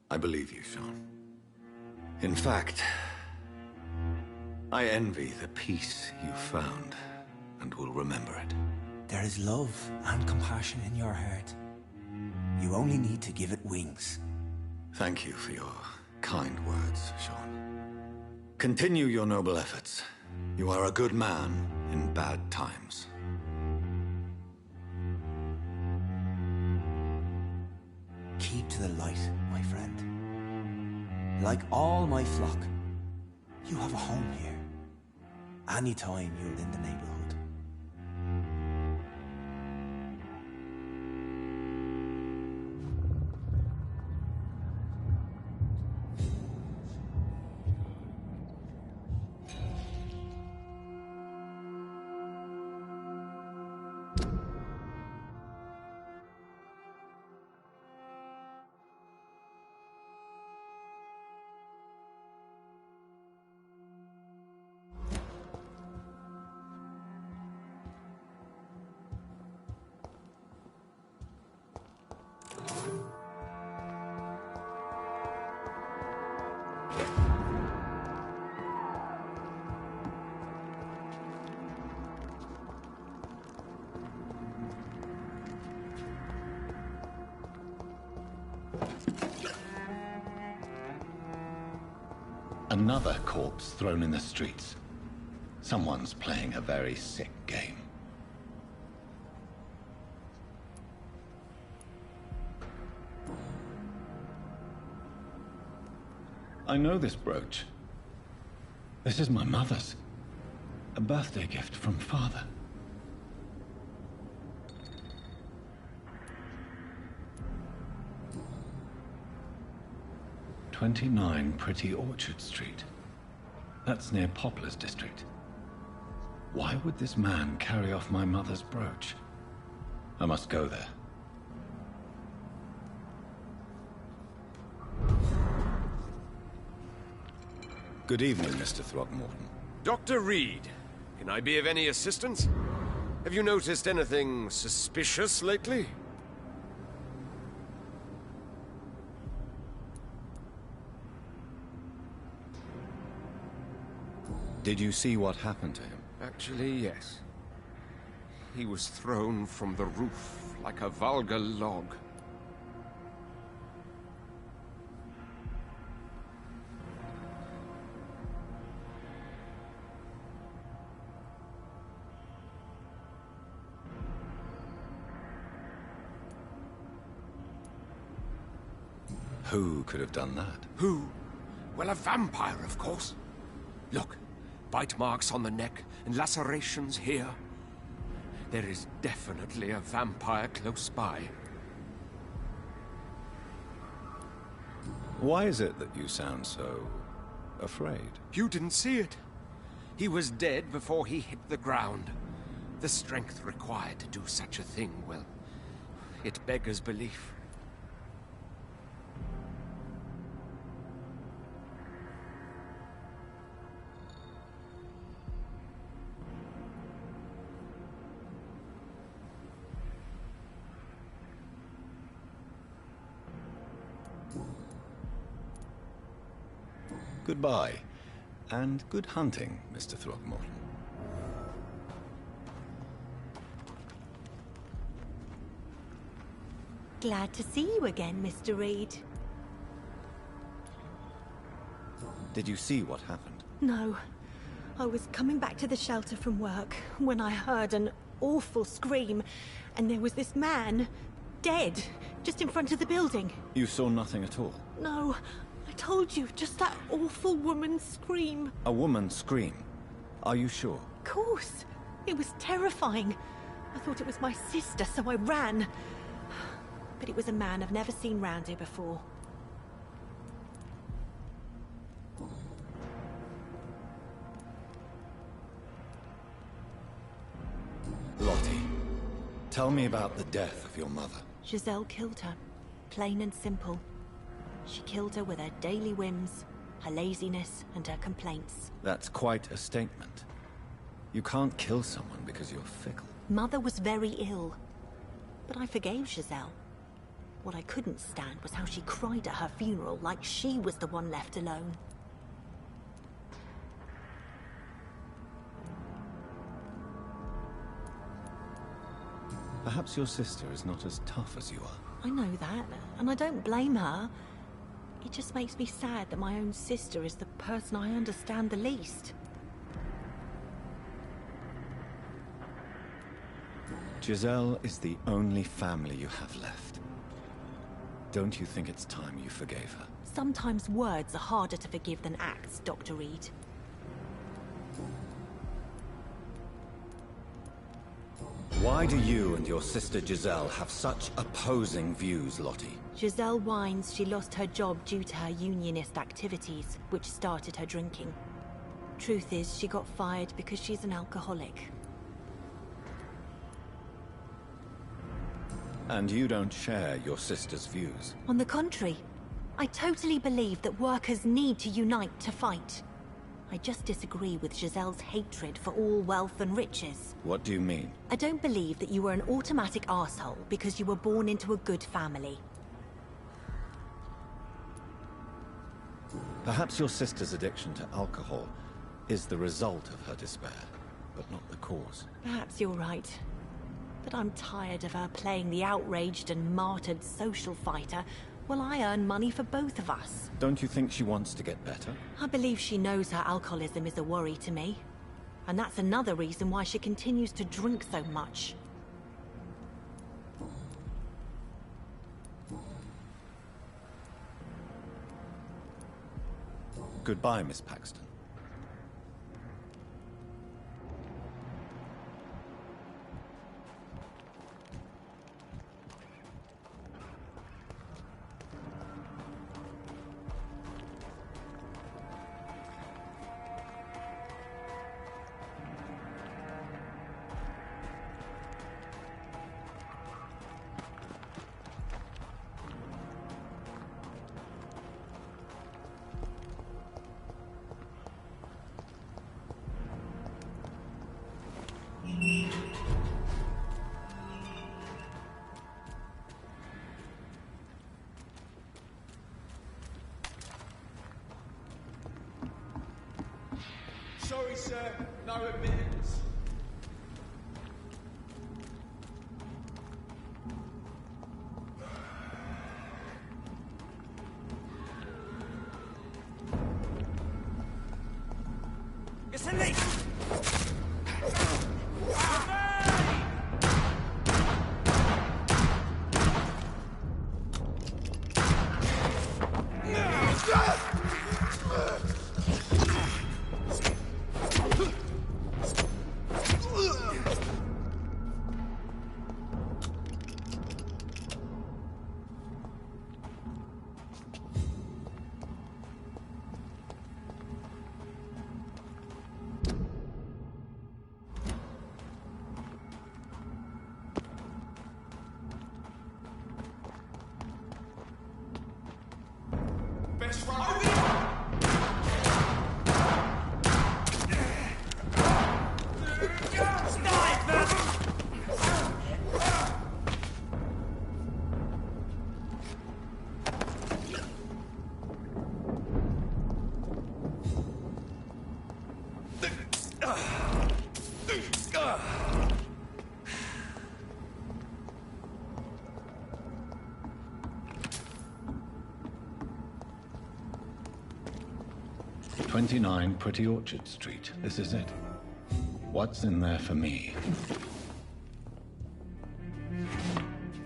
I believe you, Sean. In fact, I envy the peace you found, and will remember it. There is love and compassion in your heart. You only need to give it wings. Thank you for your kind words, Sean. Continue your noble efforts. You are a good man in bad times. Keep to the light, my friend. Like all my flock, you have a home here. Anytime you're in the neighborhood. Another corpse thrown in the streets. Someone's playing a very sick game. I know this brooch. This is my mother's. A birthday gift from father. "29 Pretty Orchard Street." That's near Poplar's district. Why would this man carry off my mother's brooch? I must go there. Good evening, Mr. Throgmorton. Dr. Reed, can I be of any assistance? Have you noticed anything suspicious lately? Did you see what happened to him? Actually, yes. He was thrown from the roof like a vulgar log. Who could have done that? Who? Well, a vampire, of course. Look, bite marks on the neck and lacerations here. There is definitely a vampire close by. Why is it that you sound so afraid? You didn't see it. He was dead before he hit the ground. The strength required to do such a thing, well, it beggars belief. Goodbye, and good hunting, Mr. Throgmorton. Glad to see you again, Mr. Reed. Did you see what happened? No, I was coming back to the shelter from work when I heard an awful scream, and there was this man, dead, just in front of the building. You saw nothing at all? No, I told you, just that awful woman's scream. A woman scream? Are you sure? Of course. It was terrifying. I thought it was my sister, so I ran. But it was a man I've never seen round here before. Lottie, tell me about the death of your mother. Giselle killed her. Plain and simple. She killed her with her daily whims, her laziness, and her complaints. That's quite a statement. You can't kill someone because you're fickle. Mother was very ill. But I forgave Giselle. What I couldn't stand was how she cried at her funeral like she was the one left alone. Perhaps your sister is not as tough as you are. I know that, and I don't blame her. It just makes me sad that my own sister is the person I understand the least. Giselle is the only family you have left. Don't you think it's time you forgave her? Sometimes words are harder to forgive than acts, Dr. Reed. Why do you and your sister Giselle have such opposing views, Lottie? Giselle whines she lost her job due to her unionist activities, which started her drinking. Truth is, she got fired because she's an alcoholic. And you don't share your sister's views? On the contrary, I totally believe that workers need to unite to fight. I just disagree with Giselle's hatred for all wealth and riches. What do you mean? I don't believe that you were an automatic arsehole because you were born into a good family. Perhaps your sister's addiction to alcohol is the result of her despair, but not the cause. Perhaps you're right. But I'm tired of her playing the outraged and martyred social fighter while I earn money for both of us. Don't you think she wants to get better? I believe she knows her alcoholism is a worry to me. And that's another reason why she continues to drink so much. Goodbye, Miss Paxton. Sorry, sir. No admittance. It's a leak! Best run. 29 Pretty Orchard Street. This is it. What's in there for me?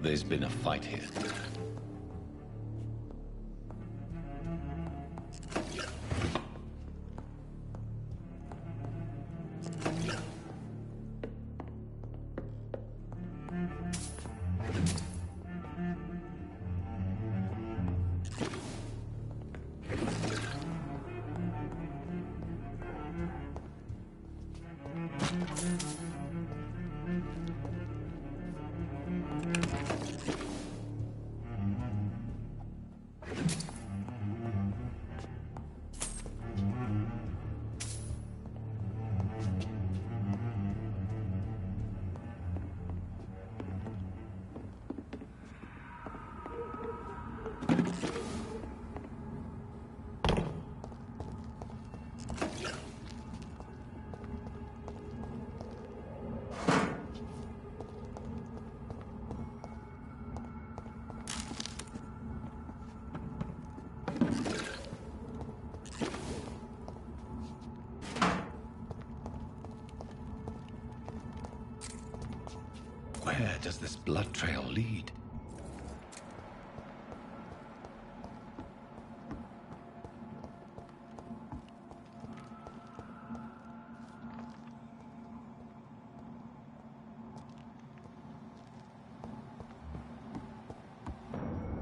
There's been a fight here. Where does this blood trail lead?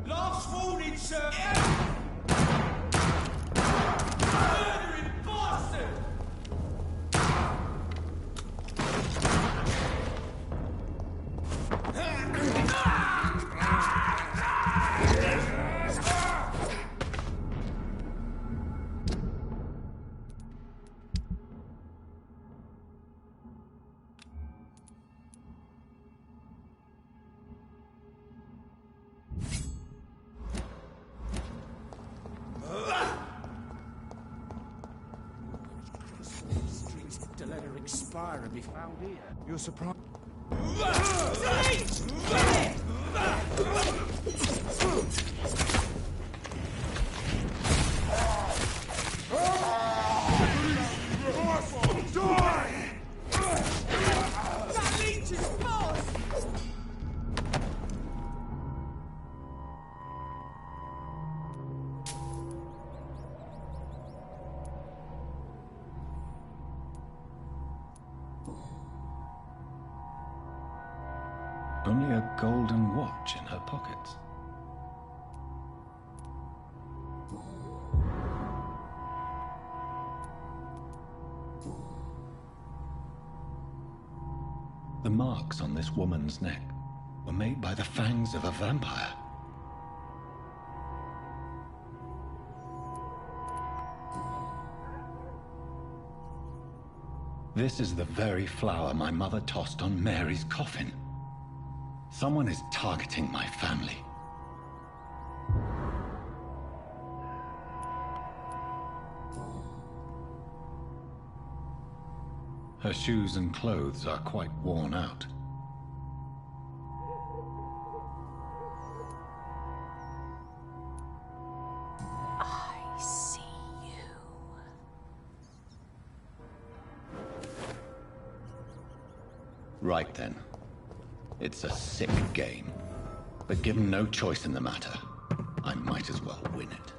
Last warning, sir! Murdering bastard! To let her expire and be found here. You're surprised? That leech is fast! Only a golden watch in her pockets. The marks on this woman's neck were made by the fangs of a vampire. This is the very flower my mother tossed on Mary's coffin. Someone is targeting my family. Her shoes and clothes are quite worn out. I see you. Right then. It's a sick game. But given no choice in the matter, I might as well win it.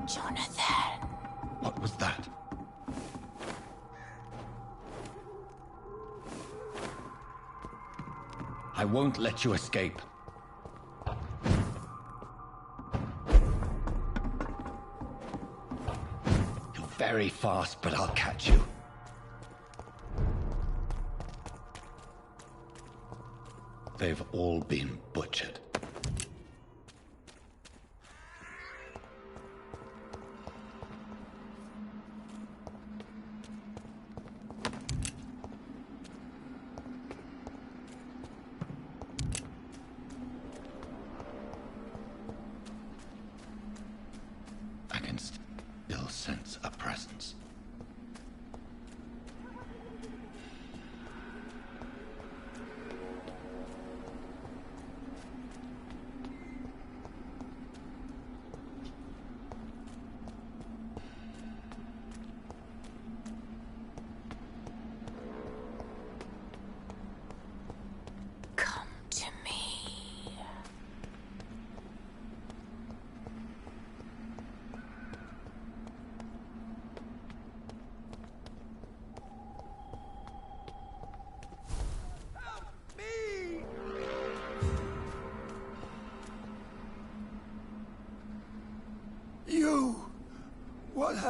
Jonathan. What was that? I won't let you escape. You're very fast, but I'll catch you. They've all been butchered.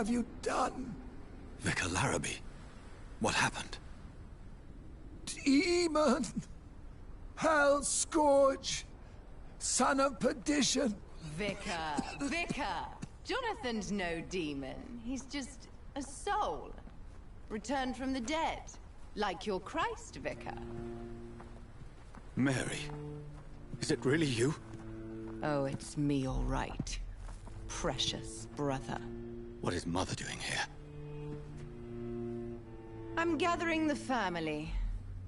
have you done? Vicar Larrabee, what happened? Demon! Hell Scourge! Son of perdition! Vicar! Jonathan's no demon. He's just a soul. Returned from the dead. Like your Christ, Vicar. Mary, is it really you? Oh, it's me, all right. Precious brother. What is Mother doing here? I'm gathering the family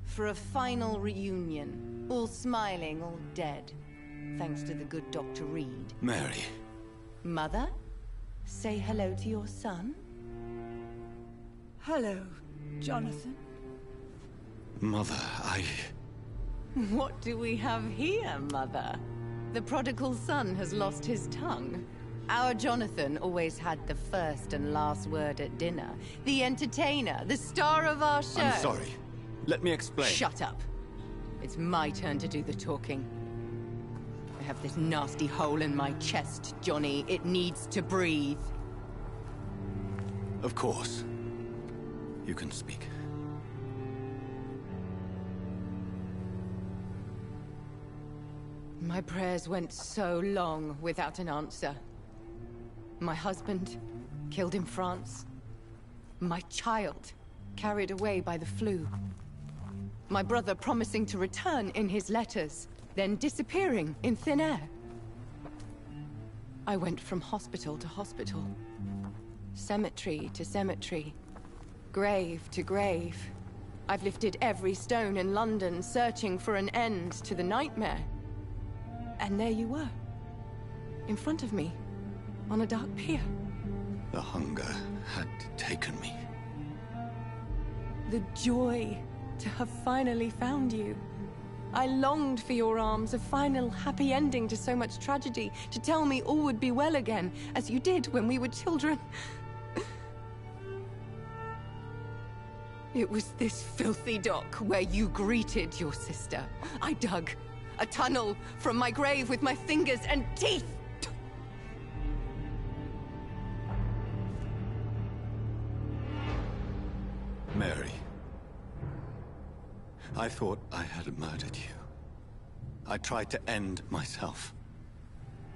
for a final reunion. All smiling, all dead. Thanks to the good Dr. Reed. Mary. Mother, say hello to your son. Hello, Jonathan. Mother, What do we have here, Mother? The prodigal son has lost his tongue. Our Jonathan always had the first and last word at dinner. The entertainer, the star of our show. I'm sorry. Let me explain. Shut up. It's my turn to do the talking. I have this nasty hole in my chest, Johnny. It needs to breathe. Of course. You can speak. My prayers went so long without an answer. My husband, killed in France. My child, carried away by the flu. My brother promising to return in his letters, then disappearing in thin air. I went from hospital to hospital. Cemetery to cemetery. Grave to grave. I've lifted every stone in London, searching for an end to the nightmare. And there you were. In front of me. On a dark pier. The hunger had taken me. The joy to have finally found you. I longed for your arms, a final happy ending to so much tragedy, to tell me all would be well again, as you did when we were children. It was this filthy dock where you greeted your sister. I dug a tunnel from my grave with my fingers and teeth. Mary. I thought I had murdered you. I tried to end myself.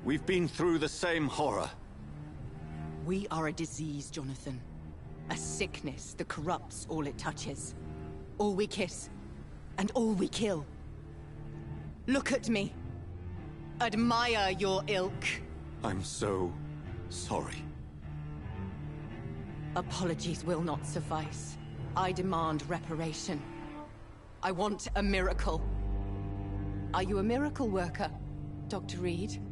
We've been through the same horror. We are a disease, Jonathan. A sickness that corrupts all it touches. All we kiss, and all we kill. Look at me. Admire your ilk. I'm so sorry. Apologies will not suffice. I demand reparation. I want a miracle. Are you a miracle worker, Dr. Reed?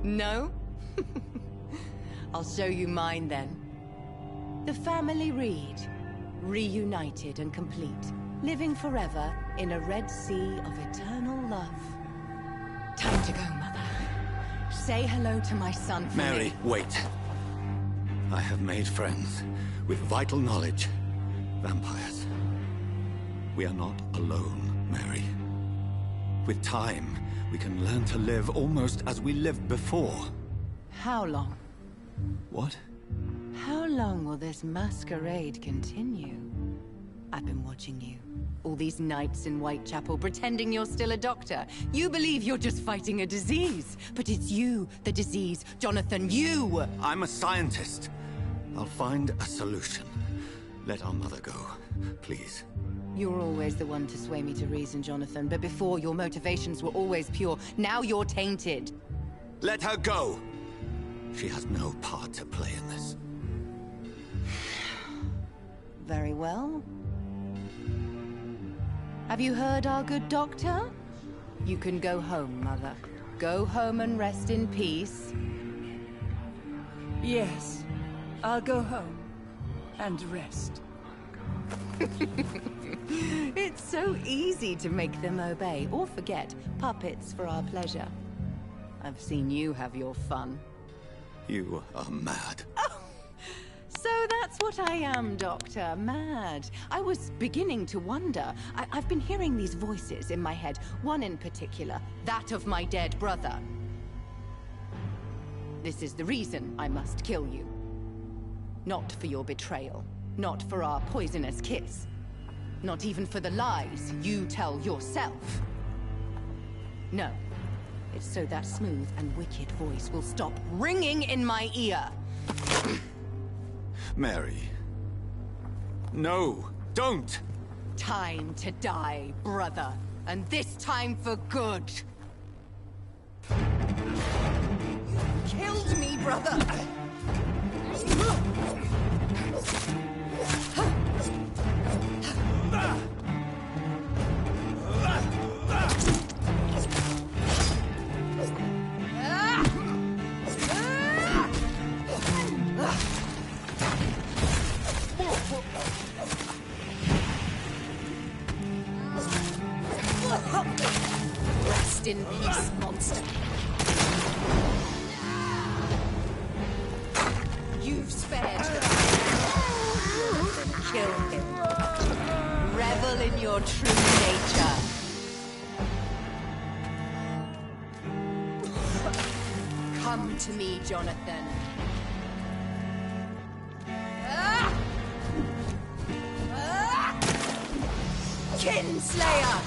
No? I'll show you mine then. The family Reed, reunited and complete, living forever in a red sea of eternal love. Time to go, Mother. Say hello to my son for Mary, me. wait. I have made friends with vital knowledge. Vampires. We are not alone, Mary. With time, we can learn to live almost as we lived before. How long? What? How long will this masquerade continue? I've been watching you. All these nights in Whitechapel, pretending you're still a doctor. You believe you're just fighting a disease. But it's you, the disease. Jonathan, you! I'm a scientist. I'll find a solution. Let our mother go, please. You're always the one to sway me to reason, Jonathan. But before, your motivations were always pure. Now you're tainted. Let her go! She has no part to play in this. Very well. Have you heard our good doctor? You can go home, Mother. Go home and rest in peace. Yes, I'll go home and rest. It's so easy to make them obey or forget. Puppets for our pleasure. I've seen you have your fun. You are mad. Oh, so that's what I am, Doctor. Mad. I was beginning to wonder. I've been hearing these voices in my head. One in particular. That of my dead brother. This is the reason I must kill you. Not for your betrayal. Not for our poisonous kiss. Not even for the lies you tell yourself. No. It's so that smooth and wicked voice will stop ringing in my ear. Mary. No, don't! Time to die, brother. And this time for good. You killed me, brother! Rest in peace, monster. You've spared Jonathan. Kill him. Revel in your true nature. Come to me, Jonathan. Kinslayer!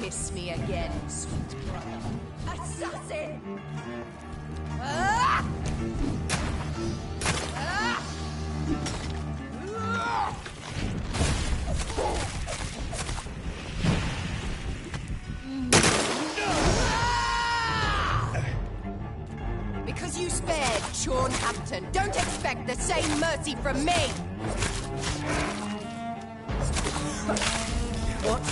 Kiss me again, sweet brother. Assassin! Because you spared Sean Hampton, don't expect the same mercy from me! What?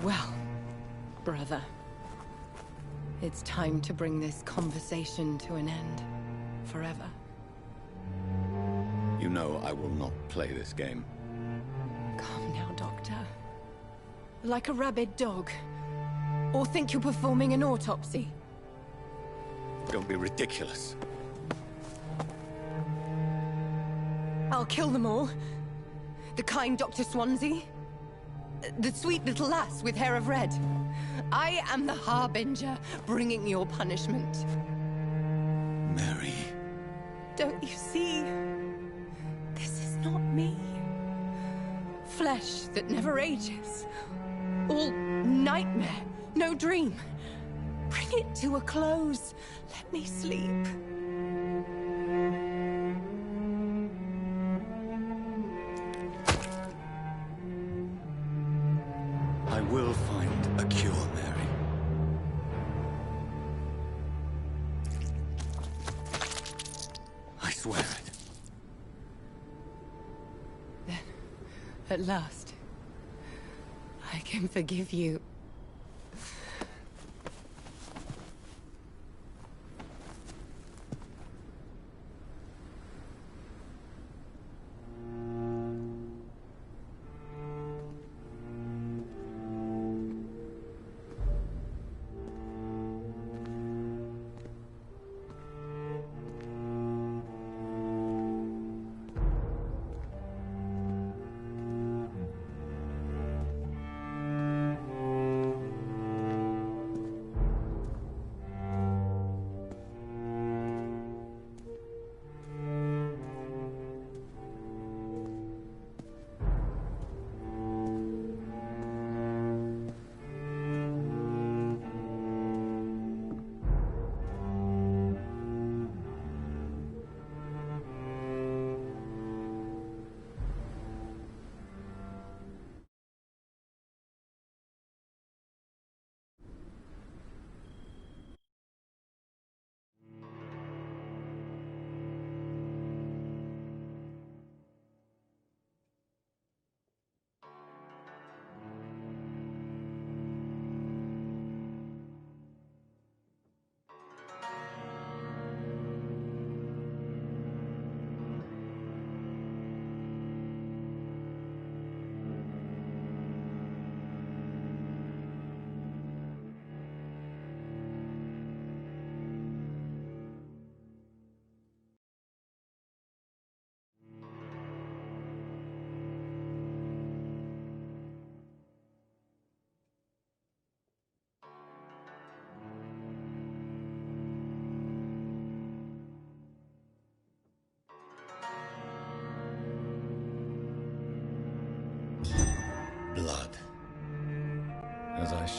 Well, brother, it's time to bring this conversation to an end. Forever. You know I will not play this game. Calm now, Doctor. Like a rabid dog. Or think you're performing an autopsy. Don't be ridiculous. I'll kill them all. The kind Dr. Swansea. The sweet little lass with hair of red. I am the Harbinger, bringing your punishment. Mary. Don't you see? This is not me. Flesh that never ages. All nightmare, no dream. Bring it to a close. Let me sleep. I will find a cure, Mary. I swear it. Then, at last, I can forgive you.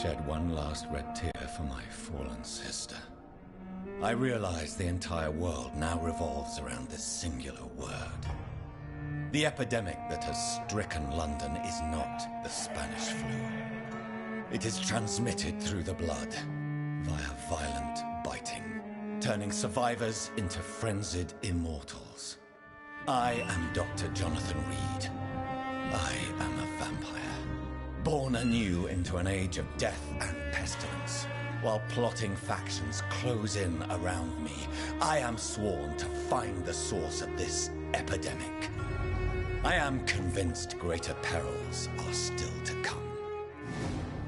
shed one last red tear for my fallen sister. I realize the entire world now revolves around this singular word. The epidemic that has stricken London is not the Spanish flu. It is transmitted through the blood, via violent biting, turning survivors into frenzied immortals. I am Dr. Jonathan Reed. I am a vampire, born anew into an age of death and pestilence. While plotting factions close in around me, I am sworn to find the source of this epidemic. I am convinced greater perils are still to come.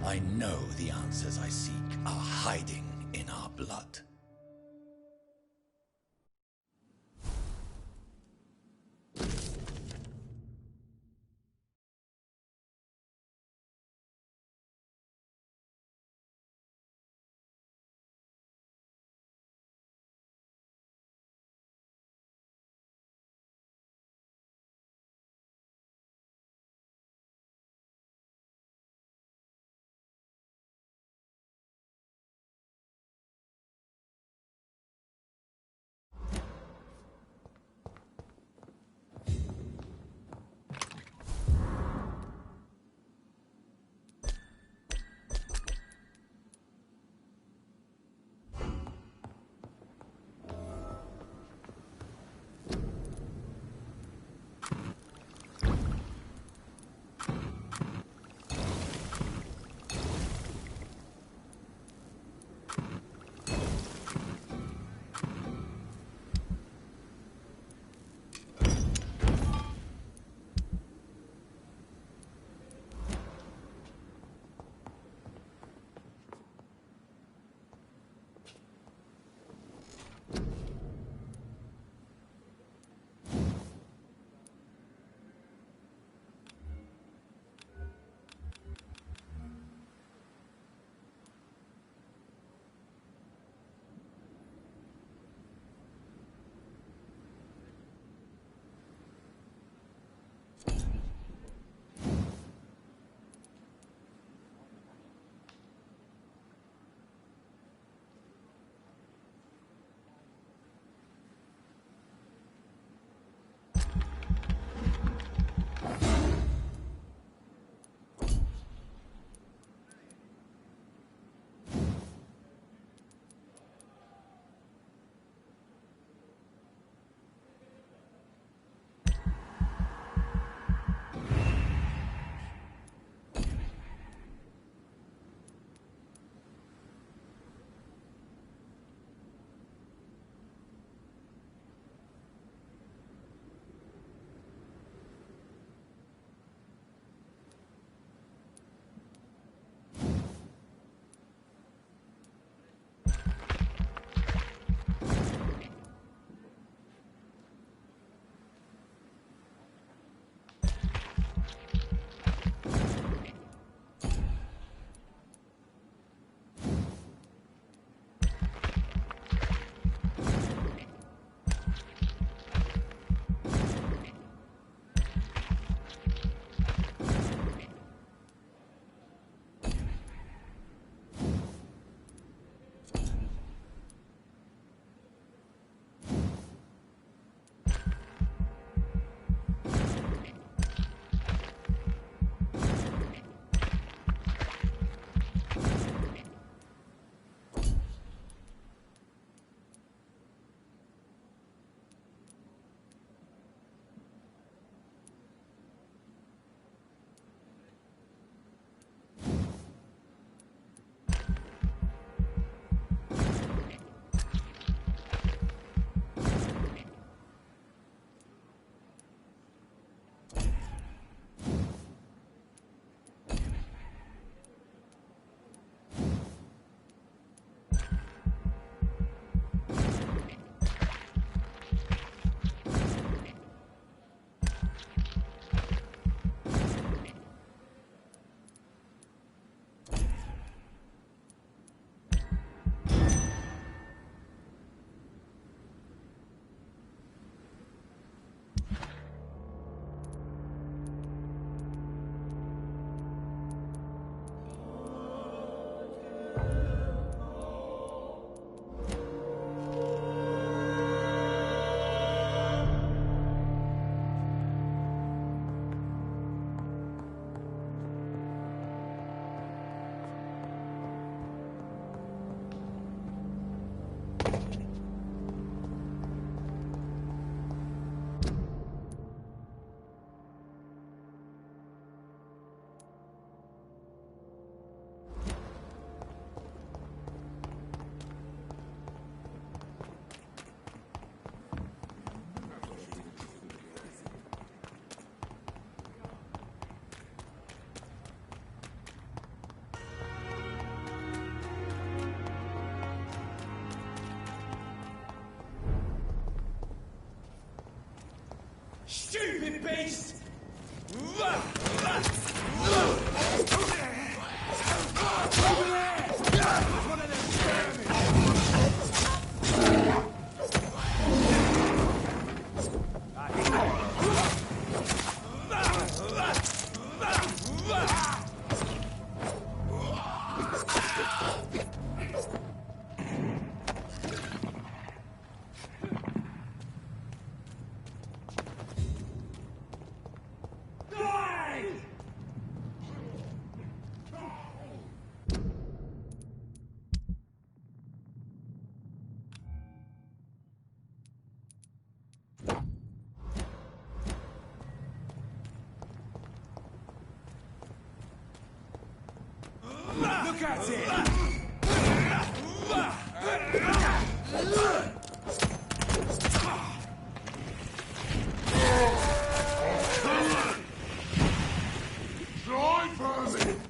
I know the answers I seek are hiding in our blood. stupid beast! Look at it! Try vermin!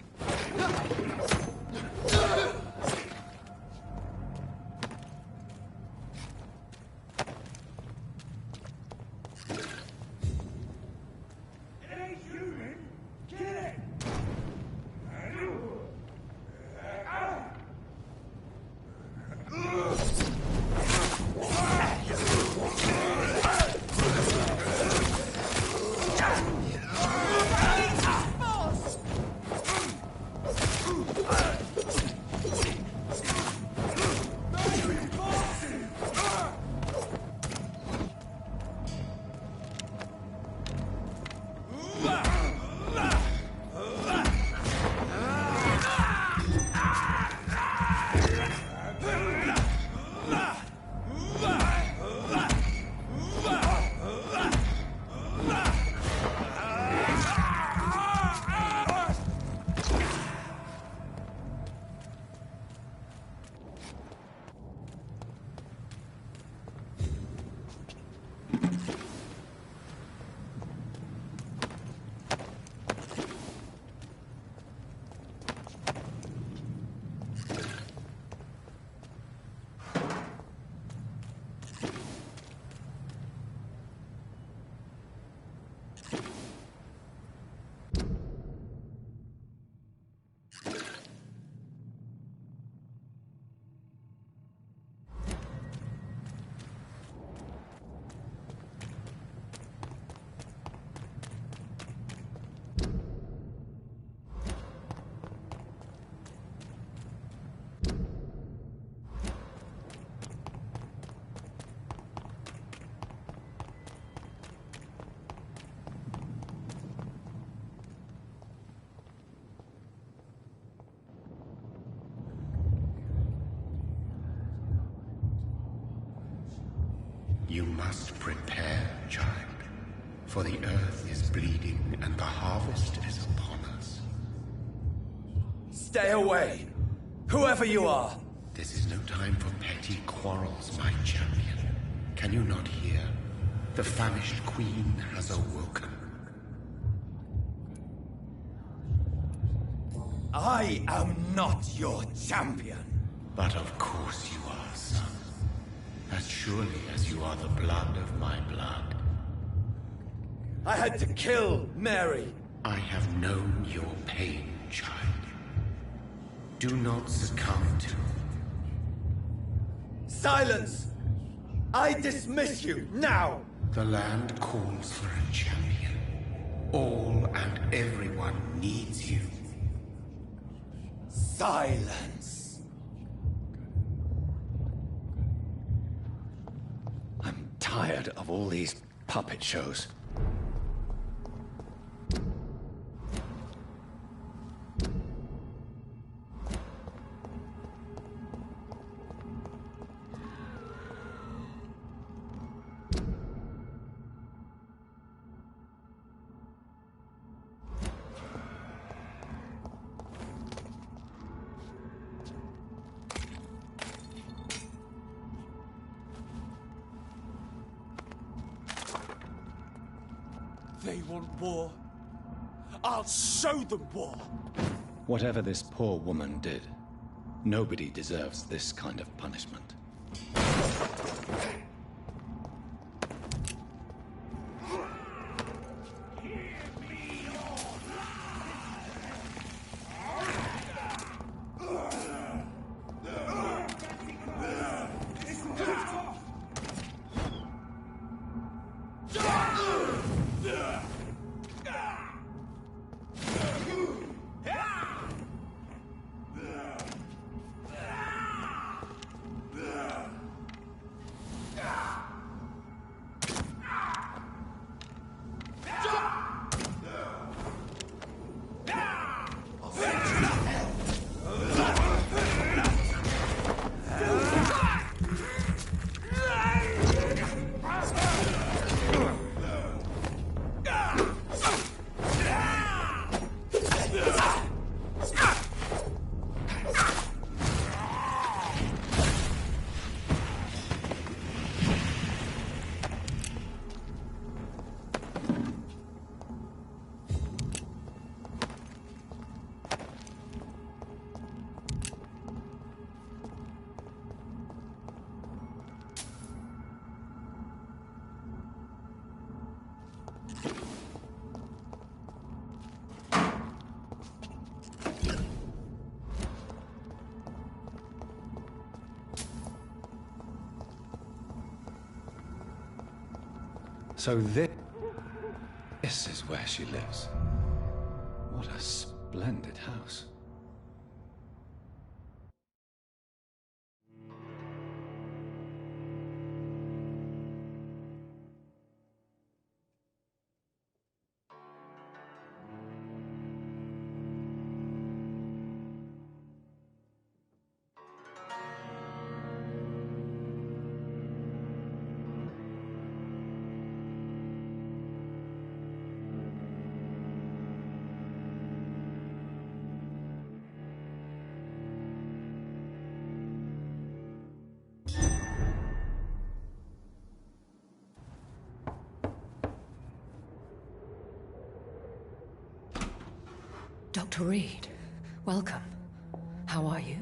It ain't human! Kill it! You must prepare, child, for the earth is bleeding and the harvest is upon us. Stay away! Whoever you are! This is no time for petty quarrels, my champion. Can you not hear? The famished queen has awoken. I am not your champion! But of course you are, son. As surely as you are the blood of my blood. I had to kill Mary! I have known your pain, child. Do not succumb to... Silence! I dismiss you, now! The land calls for a champion. All and everyone needs you. Silence! I'm tired of all these puppet shows. They want war. I'll show them war! Whatever this poor woman did, nobody deserves this kind of punishment. So this is where she lives. What a splendid house. Dr. Reed, welcome. How are you?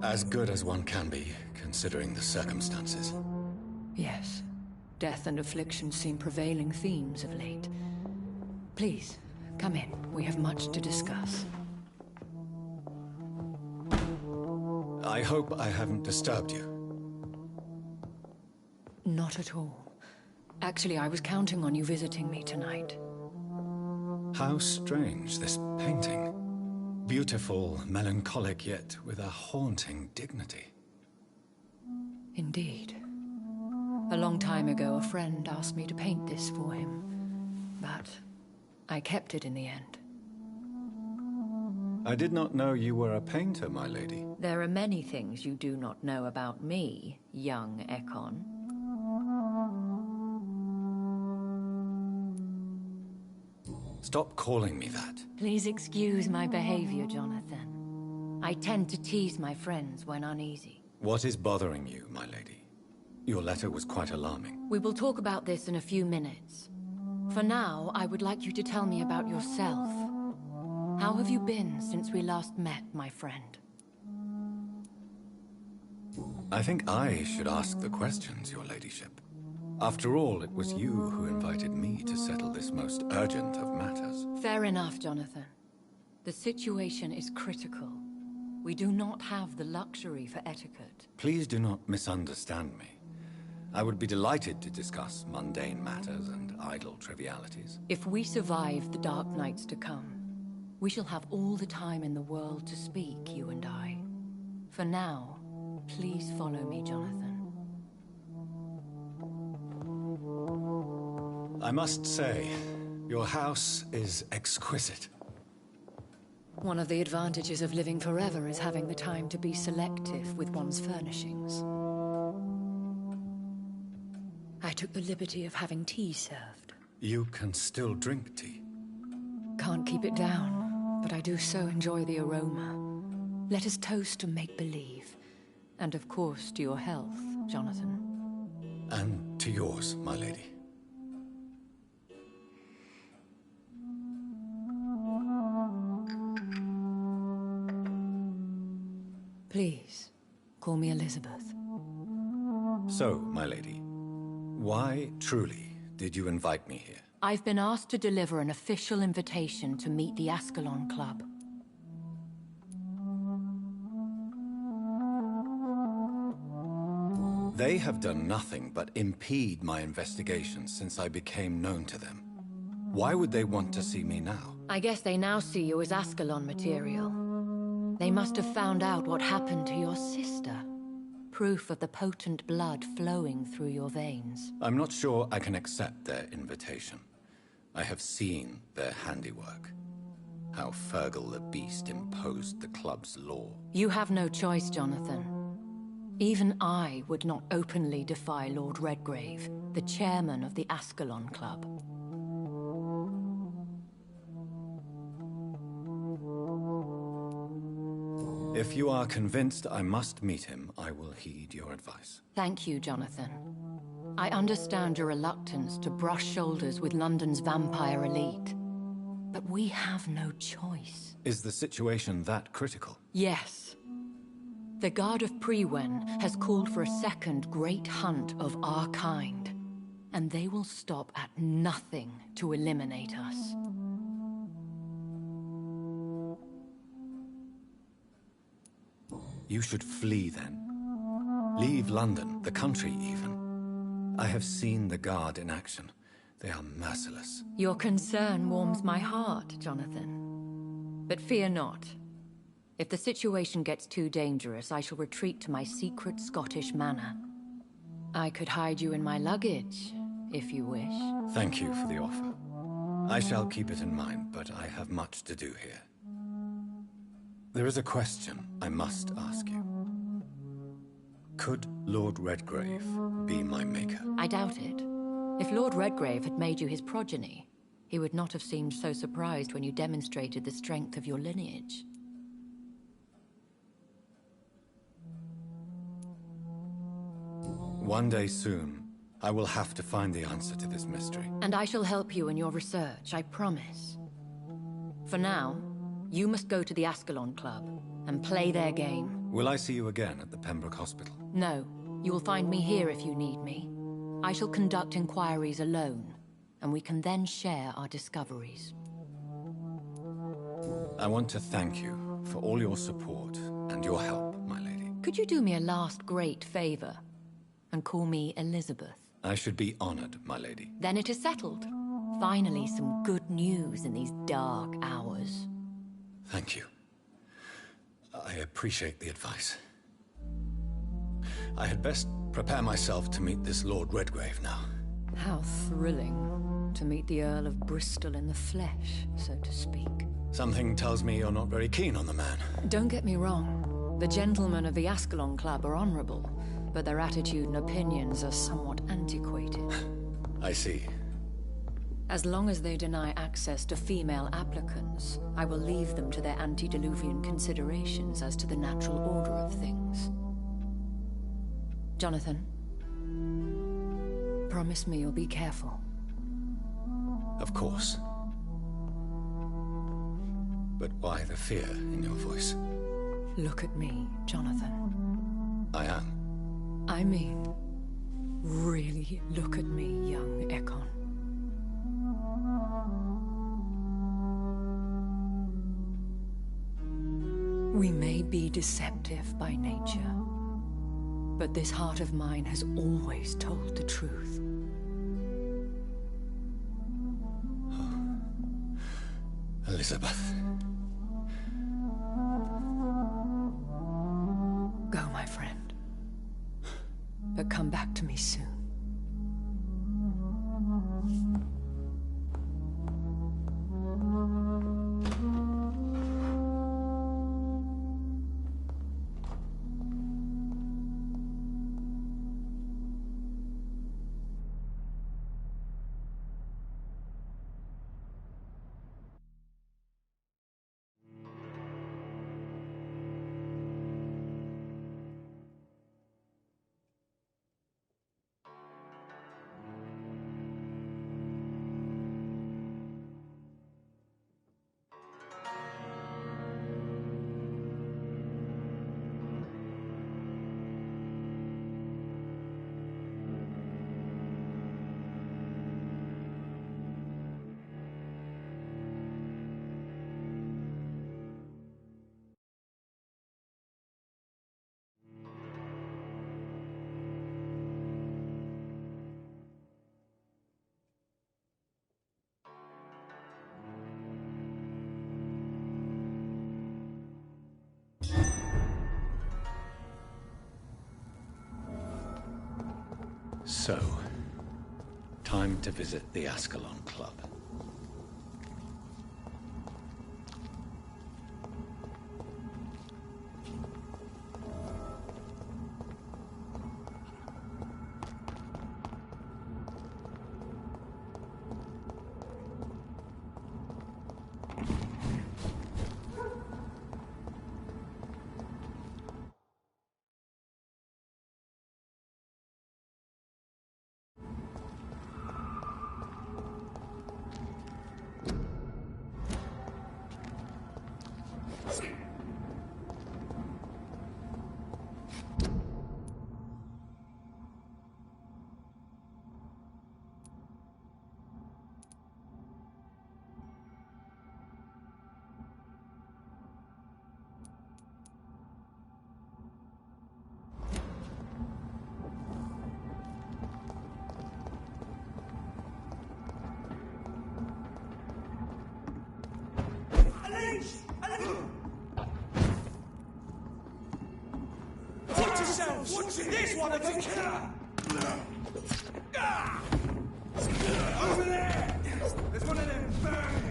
As good as one can be, considering the circumstances. Yes. Death and affliction seem prevailing themes of late. Please, come in. We have much to discuss. I hope I haven't disturbed you. Not at all. Actually, I was counting on you visiting me tonight. How strange, this painting. Beautiful, melancholic, yet with a haunting dignity. Indeed. A long time ago, a friend asked me to paint this for him, but I kept it in the end. I did not know you were a painter, my lady. There are many things you do not know about me, young Ekon. Stop calling me that. Please excuse my behavior, Jonathan. I tend to tease my friends when uneasy. What is bothering you, my lady? Your letter was quite alarming. We will talk about this in a few minutes. For now, I would like you to tell me about yourself. How have you been since we last met, my friend? I think I should ask the questions, your ladyship. After all, it was you who invited me to settle this most urgent of matters. Fair enough, Jonathan. The situation is critical. We do not have the luxury for etiquette. Please do not misunderstand me. I would be delighted to discuss mundane matters and idle trivialities. If we survive the dark nights to come, we shall have all the time in the world to speak, you and I. For now, please follow me, Jonathan. I must say, your house is exquisite. One of the advantages of living forever is having the time to be selective with one's furnishings. I took the liberty of having tea served. You can still drink tea? Can't keep it down, but I do so enjoy the aroma. Let us toast to make-believe. And of course to your health, Jonathan. And to yours, my lady. Please, call me Elizabeth. So, my lady, why, truly, did you invite me here? I've been asked to deliver an official invitation to meet the Ascalon Club. They have done nothing but impede my investigations since I became known to them. Why would they want to see me now? I guess they now see you as Ascalon material. They must have found out what happened to your sister. Proof of the potent blood flowing through your veins. I'm not sure I can accept their invitation. I have seen their handiwork. How Fergal the Beast imposed the club's law. You have no choice, Jonathan. Even I would not openly defy Lord Redgrave, the chairman of the Ascalon Club. If you are convinced I must meet him, I will heed your advice. Thank you, Jonathan. I understand your reluctance to brush shoulders with London's vampire elite. But we have no choice. Is the situation that critical? Yes. The Guard of Prewen has called for a second great hunt of our kind. And they will stop at nothing to eliminate us. You should flee then. Leave London, the country even. I have seen the Guard in action. They are merciless. Your concern warms my heart, Jonathan. But fear not. If the situation gets too dangerous, I shall retreat to my secret Scottish manor. I could hide you in my luggage, if you wish. Thank you for the offer. I shall keep it in mind, but I have much to do here. There is a question I must ask you. Could Lord Redgrave be my maker? I doubt it. If Lord Redgrave had made you his progeny, he would not have seemed so surprised when you demonstrated the strength of your lineage. One day soon, I will have to find the answer to this mystery. And I shall help you in your research, I promise. For now, you must go to the Ascalon Club and play their game. Will I see you again at the Pembroke Hospital? No, you will find me here if you need me. I shall conduct inquiries alone, and we can then share our discoveries. I want to thank you for all your support and your help, my lady. Could you do me a last great favor and call me Elizabeth? I should be honored, my lady. Then it is settled. Finally, some good news in these dark hours. Thank you. I appreciate the advice. I had best prepare myself to meet this Lord Redgrave now. How thrilling to meet the Earl of Bristol in the flesh, so to speak. Something tells me you're not very keen on the man. Don't get me wrong. The gentlemen of the Ascalon Club are honorable, but their attitude and opinions are somewhat antiquated. I see. As long as they deny access to female applicants, I will leave them to their antediluvian considerations as to the natural order of things. Jonathan, promise me you'll be careful. Of course. But why the fear in your voice? Look at me, Jonathan. I am. I mean, really look at me, young Ekon. We may be deceptive by nature, but this heart of mine has always told the truth. Oh. Elizabeth. Go, my friend. But come back to me soon. So, time to visit the Ascalon Club. yourself! Watch this one of the killer! Over there! There's one of them vermin!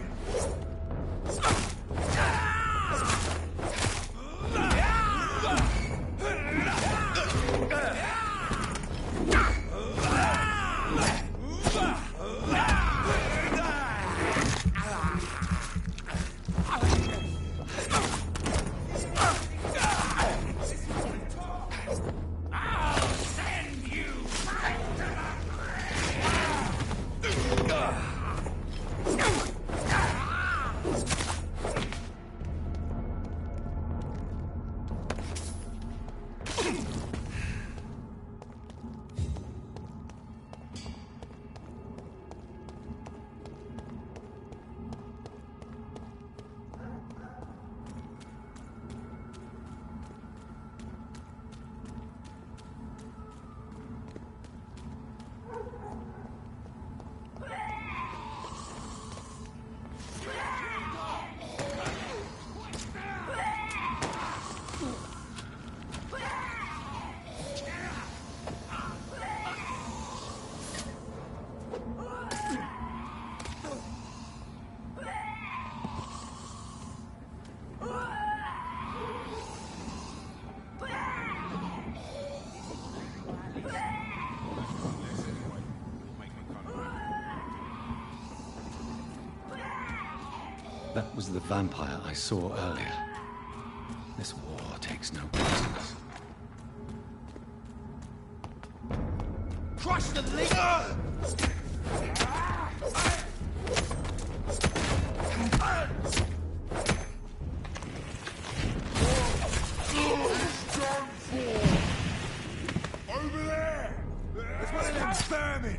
That was the vampire I saw earlier. This war takes no prisoners. Crush the leader! Over there! There's one of them vermin!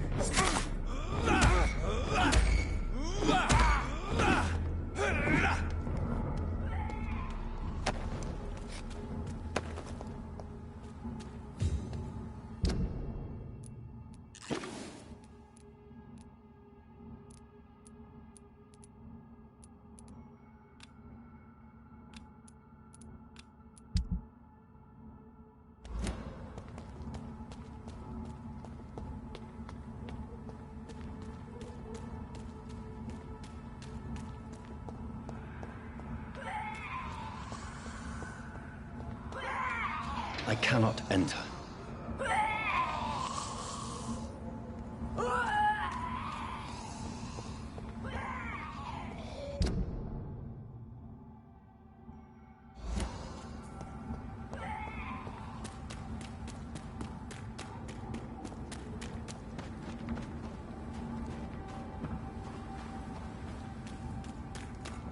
I cannot enter.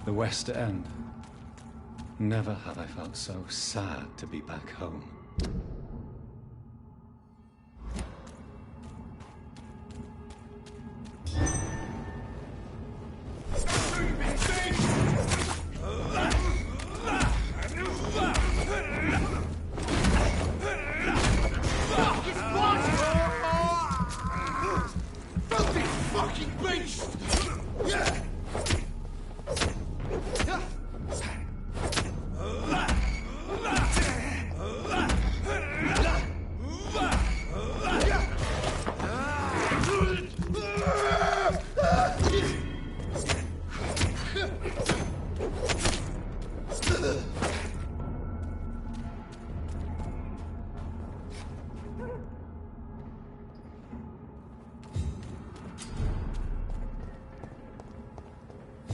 The West End. Never have I felt so sad to be back home.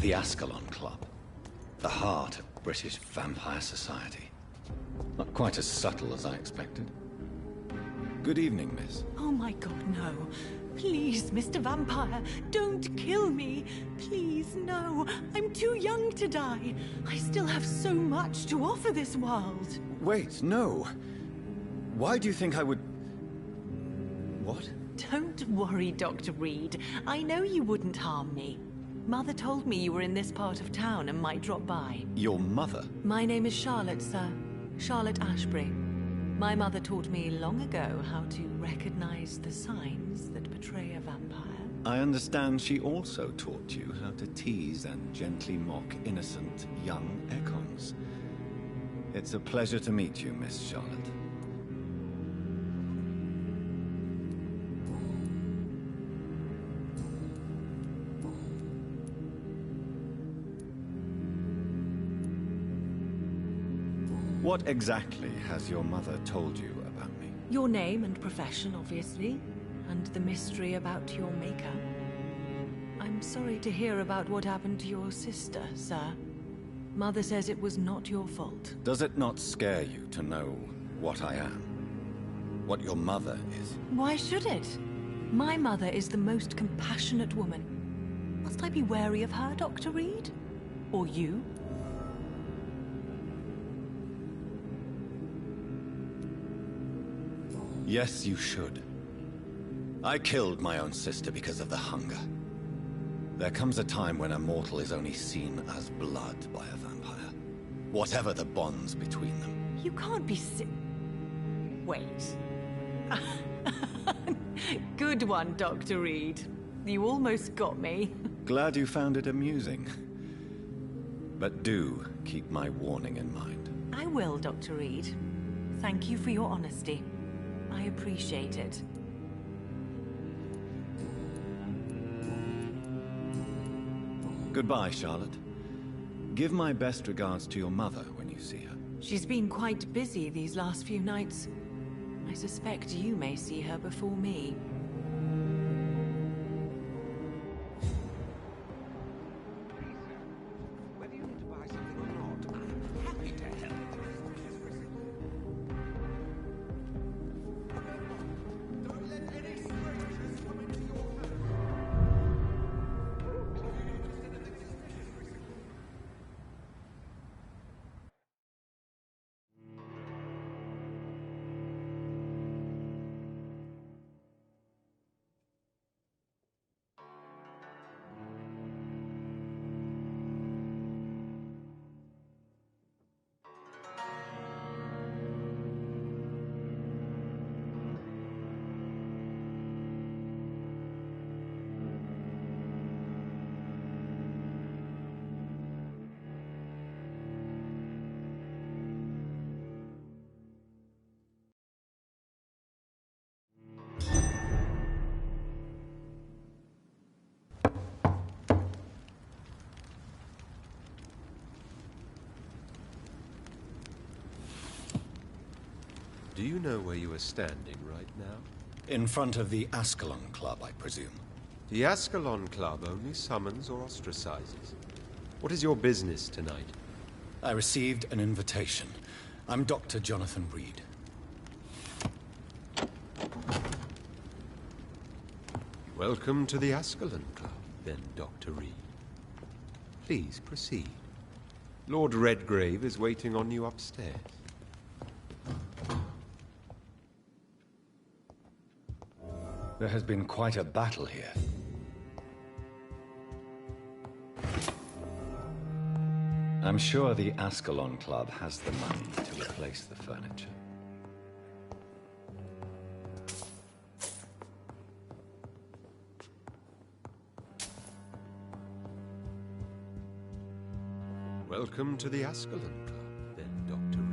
The Ascalon Club. The heart of British vampire society. Not quite as subtle as I expected. Good evening, miss. Oh my god, no. Please, Mr. Vampire, don't kill me. Please, no. I'm too young to die. I still have so much to offer this world. Wait, no. Why do you think I would... What? Don't worry, Dr. Reed. I know you wouldn't harm me. Mother told me you were in this part of town and might drop by. Your mother? My name is Charlotte, sir. Charlotte Ashbury. My mother taught me long ago how to recognize the signs that betray a vampire. I understand she also taught you how to tease and gently mock innocent young Ekons. It's a pleasure to meet you, Miss Charlotte. What exactly has your mother told you about me? Your name and profession, obviously, and the mystery about your maker. I'm sorry to hear about what happened to your sister, sir. Mother says it was not your fault. Does it not scare you to know what I am? What your mother is? Why should it? My mother is the most compassionate woman. Must I be wary of her, Dr. Reed? Or you? Yes, you should. I killed my own sister because of the hunger. There comes a time when a mortal is only seen as blood by a vampire. Whatever the bonds between them. You can't be Wait. Good one, Dr. Reed. You almost got me. Glad you found it amusing. But do keep my warning in mind. I will, Dr. Reed. Thank you for your honesty. I appreciate it. Goodbye, Charlotte. Give my best regards to your mother when you see her. She's been quite busy these last few nights. I suspect you may see her before me. Whether you need to buy something or not, I'm happy to help. Don't let any strangers come into your Do you know where you are standing right now? In front of the Ascalon Club, I presume. The Ascalon Club only summons or ostracizes. What is your business tonight? I received an invitation. I'm Dr. Jonathan Reed. Welcome to the Ascalon Club, then, Dr. Reed. Please proceed. Lord Redgrave is waiting on you upstairs. There has been quite a battle here. I'm sure the Ascalon Club has the money to replace the furniture. Welcome to the Ascalon Club, then, Dr. Reed.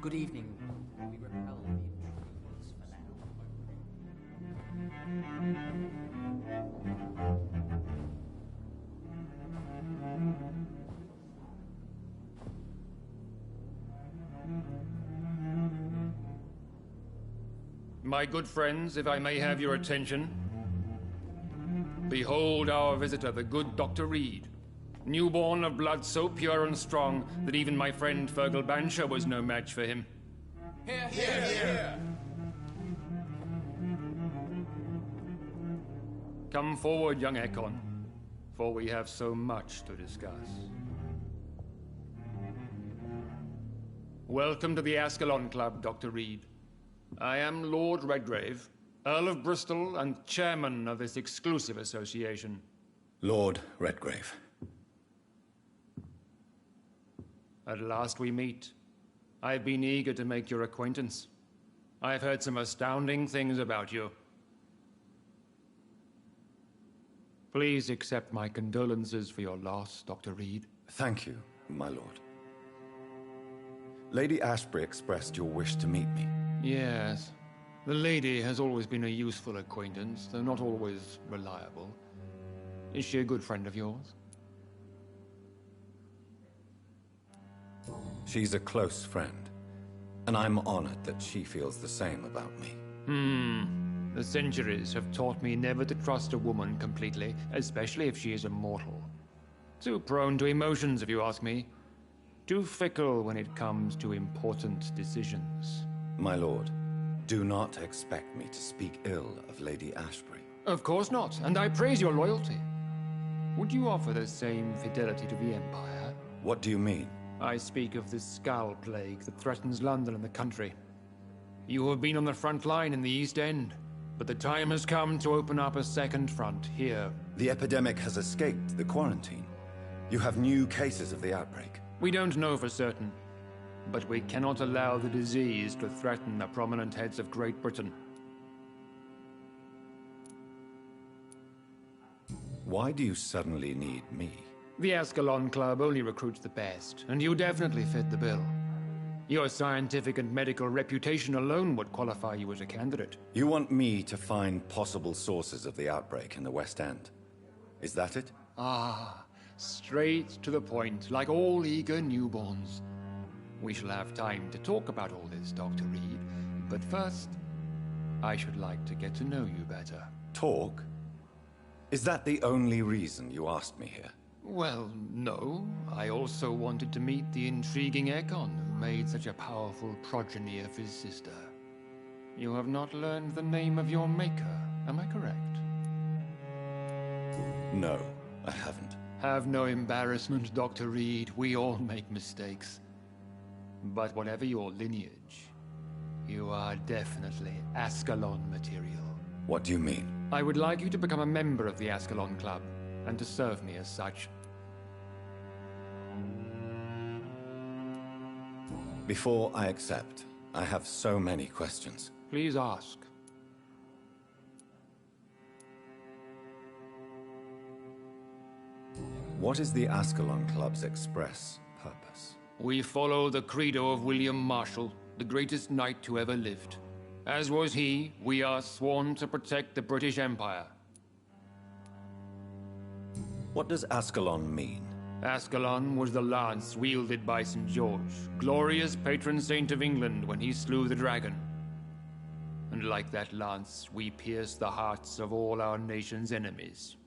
Good evening. We repel the intruders for now. My good friends, if I may have your attention. Behold our visitor, the good Dr. Reed. Newborn of blood so pure and strong that even my friend Fergal Bancher was no match for him. Here, here, here. Come forward, young Ekon, for we have so much to discuss. Welcome to the Ascalon Club, Dr. Reed. I am Lord Redgrave, Earl of Bristol and chairman of this exclusive association. Lord Redgrave. At last we meet. I've been eager to make your acquaintance. I've heard some astounding things about you. Please accept my condolences for your loss, Dr. Reed. Thank you, my lord. Lady Ashbury expressed your wish to meet me. Yes. The lady has always been a useful acquaintance, though not always reliable. Is she a good friend of yours? She's a close friend, and I'm honored that she feels the same about me. The centuries have taught me never to trust a woman completely, especially if she is immortal. Too prone to emotions, if you ask me. Too fickle when it comes to important decisions. My lord, do not expect me to speak ill of Lady Ashbury. Of course not, and I praise your loyalty. Would you offer the same fidelity to the Empire? What do you mean? I speak of the Skull Plague that threatens London and the country. You have been on the front line in the East End, but the time has come to open up a second front here. The epidemic has escaped the quarantine. You have new cases of the outbreak. We don't know for certain, but we cannot allow the disease to threaten the prominent heads of Great Britain. Why do you suddenly need me? The Ascalon Club only recruits the best, and you definitely fit the bill. Your scientific and medical reputation alone would qualify you as a candidate. You want me to find possible sources of the outbreak in the West End. Is that it? Ah, straight to the point, like all eager newborns. We shall have time to talk about all this, Dr. Reed, but first, I should like to get to know you better. Talk? Is that the only reason you asked me here? Well, no. I also wanted to meet the intriguing Ekon who made such a powerful progeny of his sister. You have not learned the name of your maker, am I correct? No, I haven't. Have no embarrassment, Dr. Reed. We all make mistakes. But whatever your lineage, you are definitely Ascalon material. What do you mean? I would like you to become a member of the Ascalon Club, and to serve me as such. Before I accept, I have so many questions. Please ask. What is the Ascalon Club's express purpose? We follow the credo of William Marshall, the greatest knight who ever lived. As was he, we are sworn to protect the British Empire. What does Ascalon mean? Ascalon was the lance wielded by St. George, glorious patron saint of England when he slew the dragon. And like that lance, we pierce the hearts of all our nation's enemies.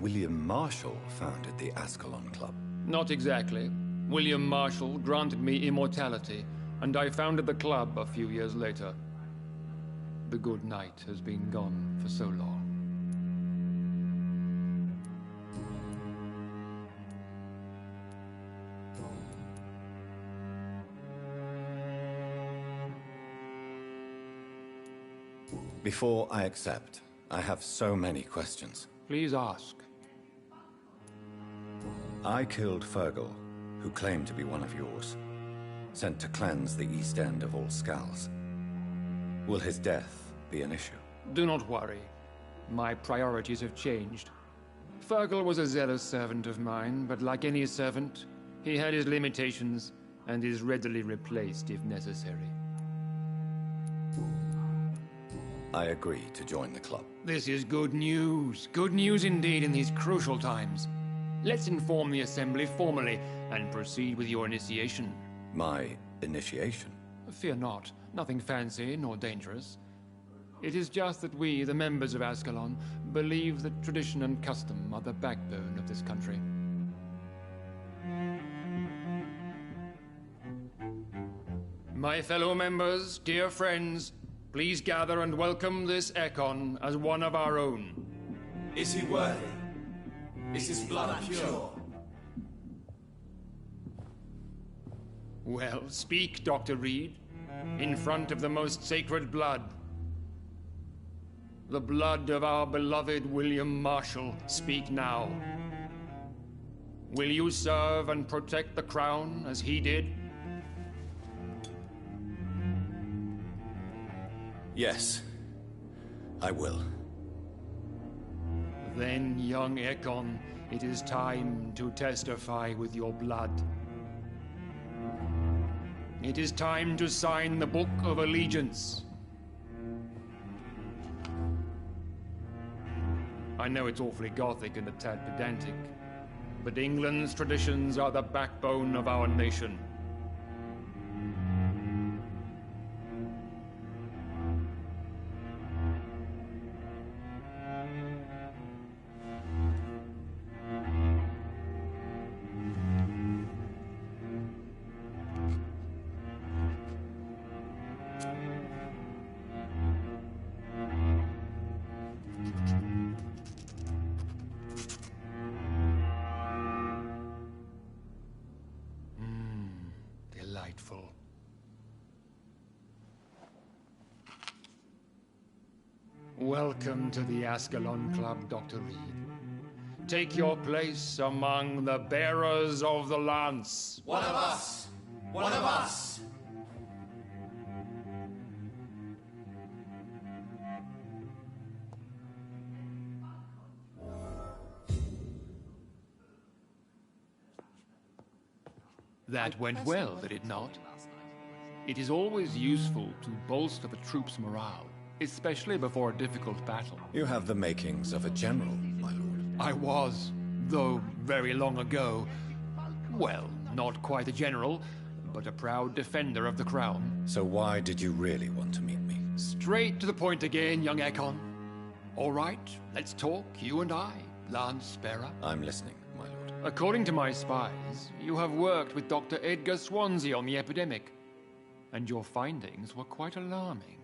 William Marshall founded the Ascalon Club. Not exactly. William Marshall granted me immortality, and I founded the club a few years later. The good knight has been gone for so long. Before I accept, I have so many questions. Please ask. I killed Fergal, who claimed to be one of yours, sent to cleanse the East End of all skulls. Will his death be an issue? Do not worry. My priorities have changed. Fergal was a zealous servant of mine, but like any servant, he had his limitations and is readily replaced if necessary. I agree to join the club. This is good news. Good news indeed in these crucial times. Let's inform the Assembly formally and proceed with your initiation. My initiation? Fear not. Nothing fancy nor dangerous. It is just that we, the members of Ascalon, believe that tradition and custom are the backbone of this country. My fellow members, dear friends, please gather and welcome this Ekon as one of our own. Is he worthy? Is his blood pure? Well, speak, Dr. Reed, in front of the most sacred blood. The blood of our beloved William Marshall. Speak now. Will you serve and protect the crown as he did? Yes, I will. Then, young Ekon, it is time to testify with your blood. It is time to sign the Book of Allegiance. I know it's awfully gothic and a tad pedantic, but England's traditions are the backbone of our nation. Delightful. Welcome to the Ascalon Club, Dr. Reed. Take your place among the bearers of the lance. One of us! One of us! That went well, did it not? It is always useful to bolster the troops' morale, especially before a difficult battle. You have the makings of a general, my lord. I was, though very long ago. Well, not quite a general, but a proud defender of the crown. So why did you really want to meet me? Straight to the point again, young Ekon. All right, let's talk, you and I, Lance Sparrow. I'm listening, my lord. According to my spies, you have worked with Dr. Edgar Swansea on the epidemic, and your findings were quite alarming.